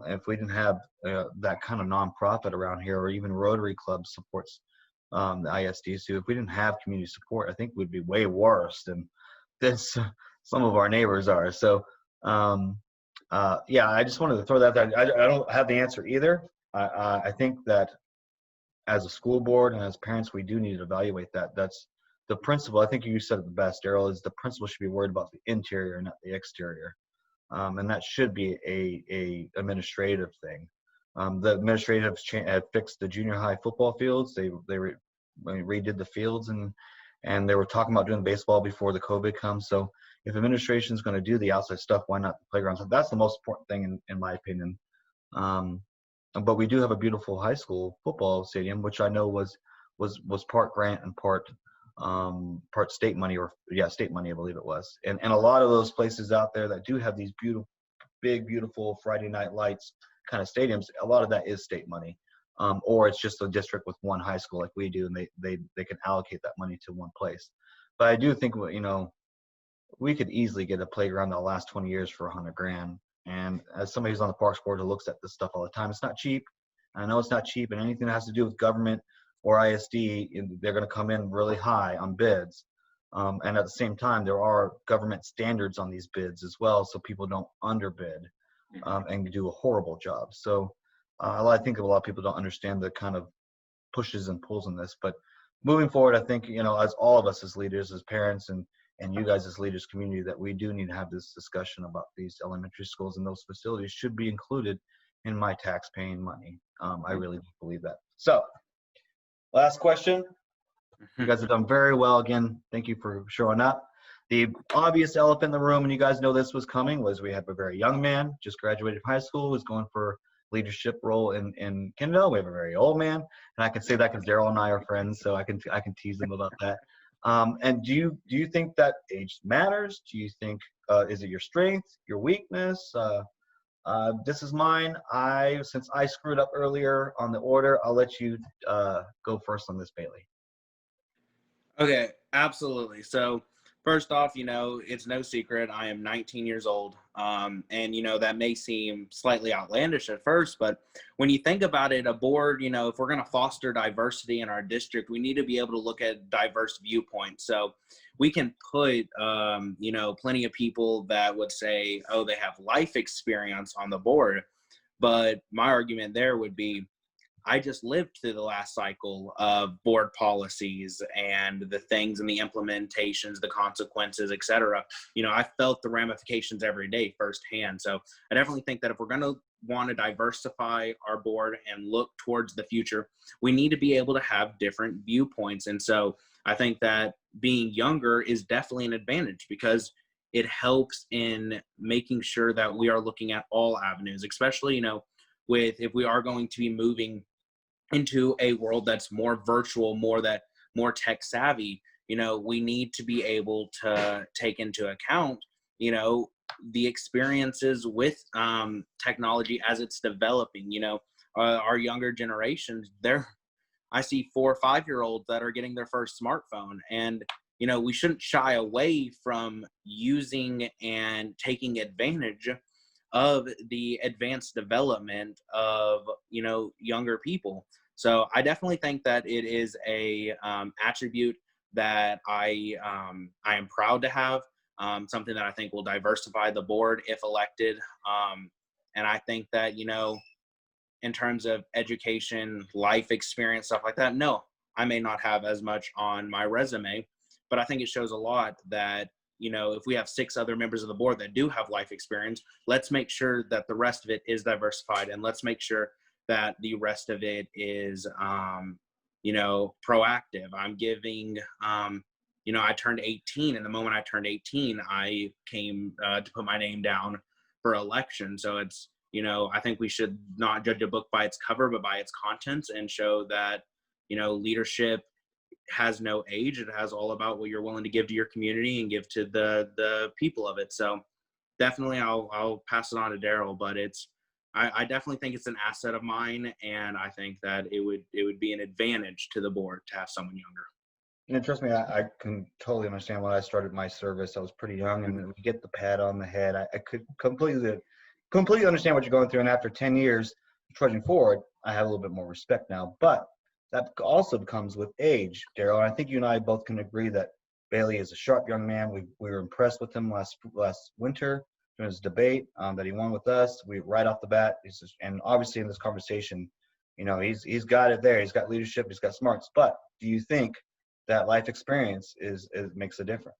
If we didn't have that kind of nonprofit around here, or even Rotary Club supports the ISD, so if we didn't have community support, I think we'd be way worse than some of our neighbors are. So, yeah, I just wanted to throw that there. I don't have the answer either. I think that as a school board and as parents, we do need to evaluate that. That's the principal. I think you said it the best, Darryl, is the principal should be worried about the interior, not the exterior. And that should be a administrative thing. The administrative had fixed the junior high football fields. They redid the fields, and they were talking about doing baseball before the COVID comes. So if administration is going to do the outside stuff, why not the playgrounds? So that's the most important thing in my opinion. But we do have a beautiful high school football stadium, which I know was part grant and part state money, state money, I believe it was. And a lot of those places out there that do have these beautiful Friday night lights kind of stadiums, a lot of that is state money. Or it's just a district with one high school like we do, and they can allocate that money to one place. But I do think, you know, we could easily get a playground that lasts 20 years for $100,000. And as somebody who's on the Parks Board who looks at this stuff all the time, it's not cheap. I know it's not cheap, and anything that has to do with government or ISD, they're going to come in really high on bids. And at the same time, there are government standards on these bids as well, so people don't underbid and do a horrible job. So I think a lot of people don't understand the kind of pushes and pulls in this. But moving forward, I think, you know, as all of us as leaders, as parents, and you guys as leaders community, that we do need to have this discussion about these elementary schools, and those facilities should be included in my tax paying money. I really believe that. So last question. You guys have done very well. Again, thank you for showing up. The obvious elephant in the room, and you guys know this was coming, was we have a very young man, just graduated from high school, who's going for leadership role in Kennedale. We have a very old man, and I can say that because Darryl and I are friends, so I can tease him about that. And do you think that age matters? Do you think is it your strength, your weakness? This is mine. Since I screwed up earlier on the order, I'll let you go first on this, Bailey. Okay, absolutely. So first off, you know, it's no secret I am 19 years old. And, you know, that may seem slightly outlandish at first, but when you think about it, a board, you know, if we're going to foster diversity in our district, we need to be able to look at diverse viewpoints. So we can put, you know, plenty of people that would say, oh, they have life experience on the board. But my argument there would be, I just lived through the last cycle of board policies and the things and the implementations, the consequences, et cetera. You know, I felt the ramifications every day firsthand. So I definitely think that if we're going to want to diversify our board and look towards the future, we need to be able to have different viewpoints. And so I think that being younger is definitely an advantage, because it helps in making sure that we are looking at all avenues, especially, you know, if we are going to be moving into a world that's more virtual, more tech savvy, you know, we need to be able to take into account, you know, the experiences with technology as it's developing. You know, our younger generations, I see 4 or 5-year-olds that are getting their first smartphone, and you know, we shouldn't shy away from using and taking advantage of the advanced development of, you know, younger people. So I definitely think that it is a attribute that I am proud to have, something that I think will diversify the board if elected. And I think that, you know, in terms of education, life experience, stuff like that, no, I may not have as much on my resume, but I think it shows a lot that, you know, if we have 6 other members of the board that do have life experience, let's make sure that the rest of it is diversified, and let's make sure that the rest of it is, proactive. I'm giving, I turned 18, and the moment I turned 18, I came to put my name down for election. So it's, I think we should not judge a book by its cover, but by its contents, and show that, leadership has no age. It has all about what you're willing to give to your community and give to the people of it. So definitely I'll pass it on to Darryl, but I definitely think it's an asset of mine, and I think that it would be an advantage to the board to have someone younger. And trust me, I can totally understand. When I started my service, I was pretty young, and we get the pat on the head. I could completely understand what you're going through. And after 10 years trudging forward, I have a little bit more respect now. But that also comes with age, Darryl. And I think you and I both can agree that Bailey is a sharp young man. We were impressed with him last winter during his debate that he won with us. We right off the bat, and obviously in this conversation, he's got it there. He's got leadership. He's got smarts. But do you think that life experience is makes a difference?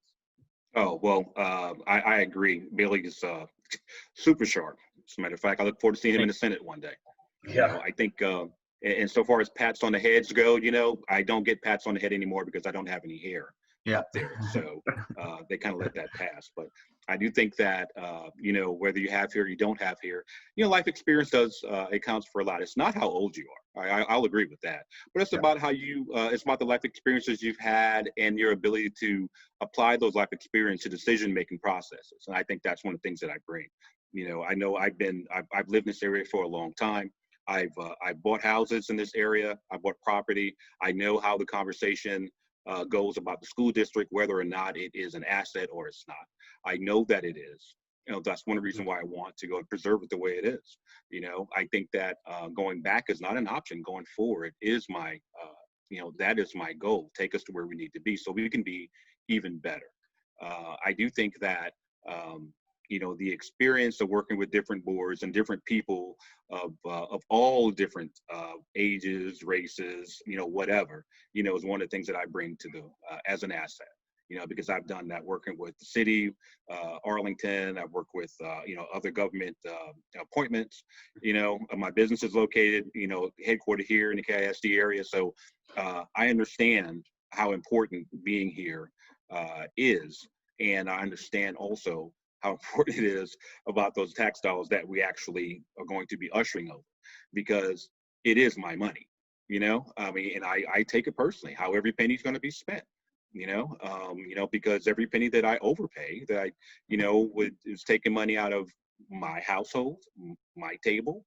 Oh, well, I agree. Bailey is super sharp. As a matter of fact, I look forward to seeing him in the Senate one day. Yeah. I think, and so far as pats on the heads go, I don't get pats on the head anymore because I don't have any hair. Yeah. There. So they kind of let that pass. But I do think that, whether you have hair or you don't have hair, life experience does, it counts for a lot. It's not how old you are. I'll agree with that. But it's about how it's about the life experiences you've had and your ability to apply those life experience to decision-making processes. And I think that's one of the things that I bring. I know I've lived in this area for a long time. I've bought houses in this area. I bought property. I know how the conversation goes about the school district, whether or not it is an asset or it's not. I know that it is. That's one reason why I want to go and preserve it the way it is. I think that going back is not an option. Going forward is my, that is my goal. Take us to where we need to be so we can be even better. I do think that, the experience of working with different boards and different people of all different ages, races, whatever, is one of the things that I bring to as an asset. Because I've done that working with the city, Arlington. I've worked with, other government appointments. My business is located, headquartered here in the KISD area. So I understand how important being here is. And I understand also how important it is about those tax dollars that we actually are going to be ushering over, because it is my money, and I take it personally, how every penny is going to be spent. Because every penny that I overpay, that I, is taking money out of my household, my table,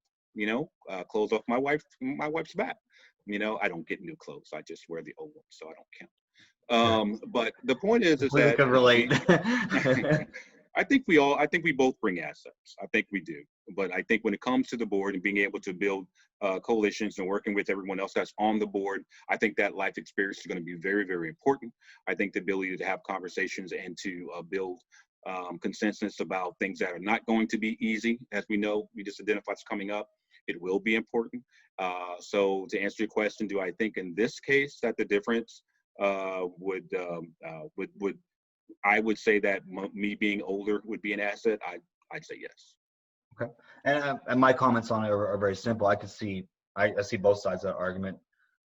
clothes off my wife's back. I don't get new clothes. I just wear the old ones, so I don't count. But the point is We that can relate. I think we both bring assets. I think we do. But I think when it comes to the board and being able to build coalitions and working with everyone else that's on the board, I think that life experience is going to be very, very important. I think the ability to have conversations and to build consensus about things that are not going to be easy, as we know, we just identified what's coming up. It will be important. So to answer your question, do I think in this case that the difference would I would say that me being older would be an asset? I'd say yes. Okay. And my comments on it are very simple. I see both sides of that argument.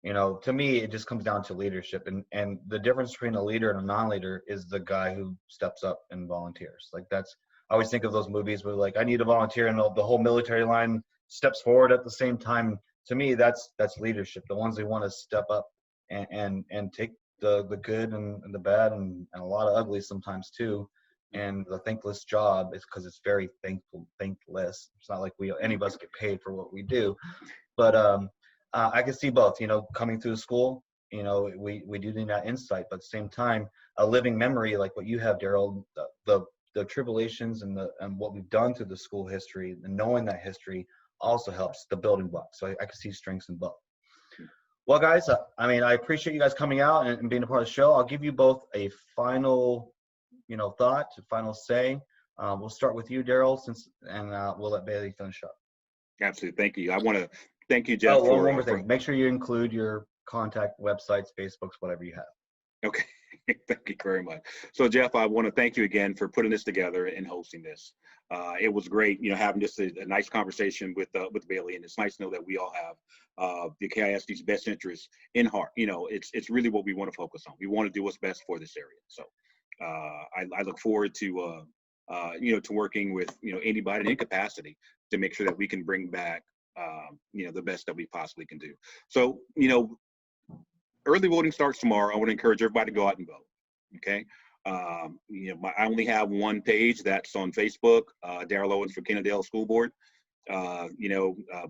To me, it just comes down to leadership, and the difference between a leader and a non-leader is the guy who steps up and volunteers. Like I always think of those movies where I need a volunteer, and the whole military line steps forward at the same time. To me, that's leadership. The ones who want to step up and take the good and the bad and a lot of ugly sometimes too. And the thankless job is because it's very thankless. It's not like any of us get paid for what we do, but I can see both. Coming through the school, we do need that insight, but at the same time, a living memory like what you have, Darryl, the tribulations and what we've done through the school history, and knowing that history also helps the building blocks. So I can see strengths in both. Well, guys, I appreciate you guys coming out and being a part of the show. I'll give you both a final, thought, final say. We'll start with you, Darryl, and we'll let Bailey finish up. Absolutely. Thank you. I want to thank you, Jeff. One more thing. Make sure you include your contact websites, Facebooks, whatever you have. Okay. Thank you very much. So Jeff, I want to thank you again for putting this together and hosting this. It was great, having just a nice conversation with Bailey, and it's nice to know that we all have the KISD's best interests in heart. It's really what we want to focus on. We want to do what's best for this area. So I look forward to to working with anybody in capacity to make sure that we can bring back the best that we possibly can do. So early voting starts tomorrow. I want to encourage everybody to go out and vote. Okay. I only have one page that's on Facebook, Darryl Owens for Kennedale School Board.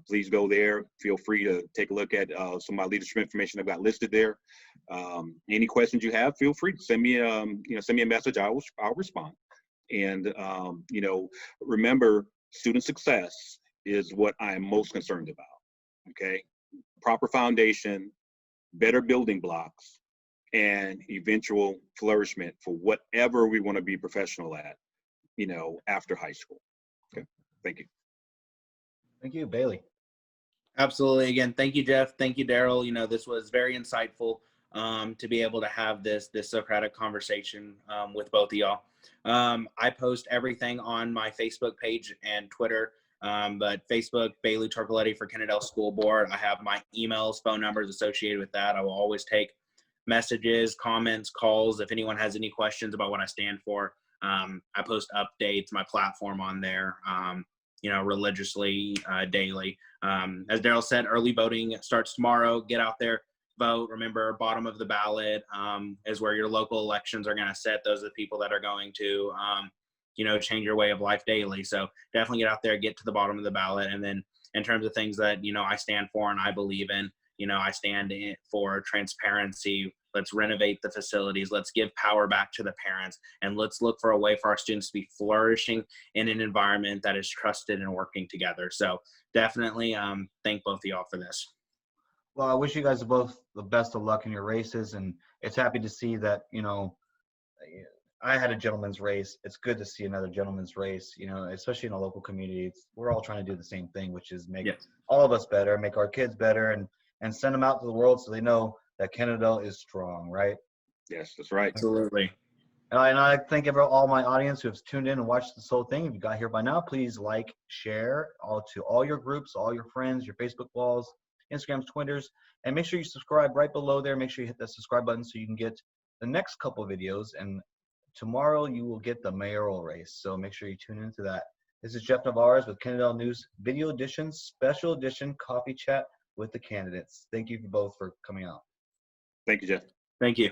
Please go there. Feel free to take a look at some of my leadership information I've got listed there. Any questions you have, feel free to send me a message. I'll respond. And remember, student success is what I'm most concerned about. Okay, proper foundation, better building blocks, and eventual flourishment for whatever we want to be professional at, after high school. Okay, thank you. Thank you, Bailey. Absolutely. Again, thank you, Jeff. Thank you, Darryl. This was very insightful to be able to have this Socratic conversation with both of y'all. I post everything on my Facebook page and Twitter, but Facebook, Bailey Torceletti for Kennedale School Board. I have my emails, phone numbers associated with that. I will always take messages, comments, calls. If anyone has any questions about what I stand for, I post updates, my platform on there, religiously, daily. As Darryl said, early voting starts tomorrow. Get out there, vote. Remember, bottom of the ballot is where your local elections are going to set. Those are the people that are going to, change your way of life daily. So definitely get out there, get to the bottom of the ballot. And then in terms of things that, I stand for and I believe in, I stand for transparency. Let's renovate the facilities. Let's give power back to the parents. And let's look for a way for our students to be flourishing in an environment that is trusted and working together. So definitely thank both of y'all for this. Well, I wish you guys both the best of luck in your races, and it's happy to see that, I had a gentleman's race. It's good to see another gentleman's race, especially in a local community. We're all trying to do the same thing, which is make all of us better, make our kids better, and send them out to the world so they know that Kennedale is strong, right? Yes, that's right. Absolutely. And I thank all my audience who have tuned in and watched this whole thing. If you got here by now, please like, share to all your groups, all your friends, your Facebook walls, Instagrams, Twitters, and make sure you subscribe right below there. Make sure you hit that subscribe button so you can get the next couple of videos. And tomorrow you will get the mayoral race. So make sure you tune into that. This is Jeff Nevarez with Kennedale News Video Edition, Special Edition Coffee Chat with the candidates. Thank you both for coming out. Thank you, Jeff. Thank you.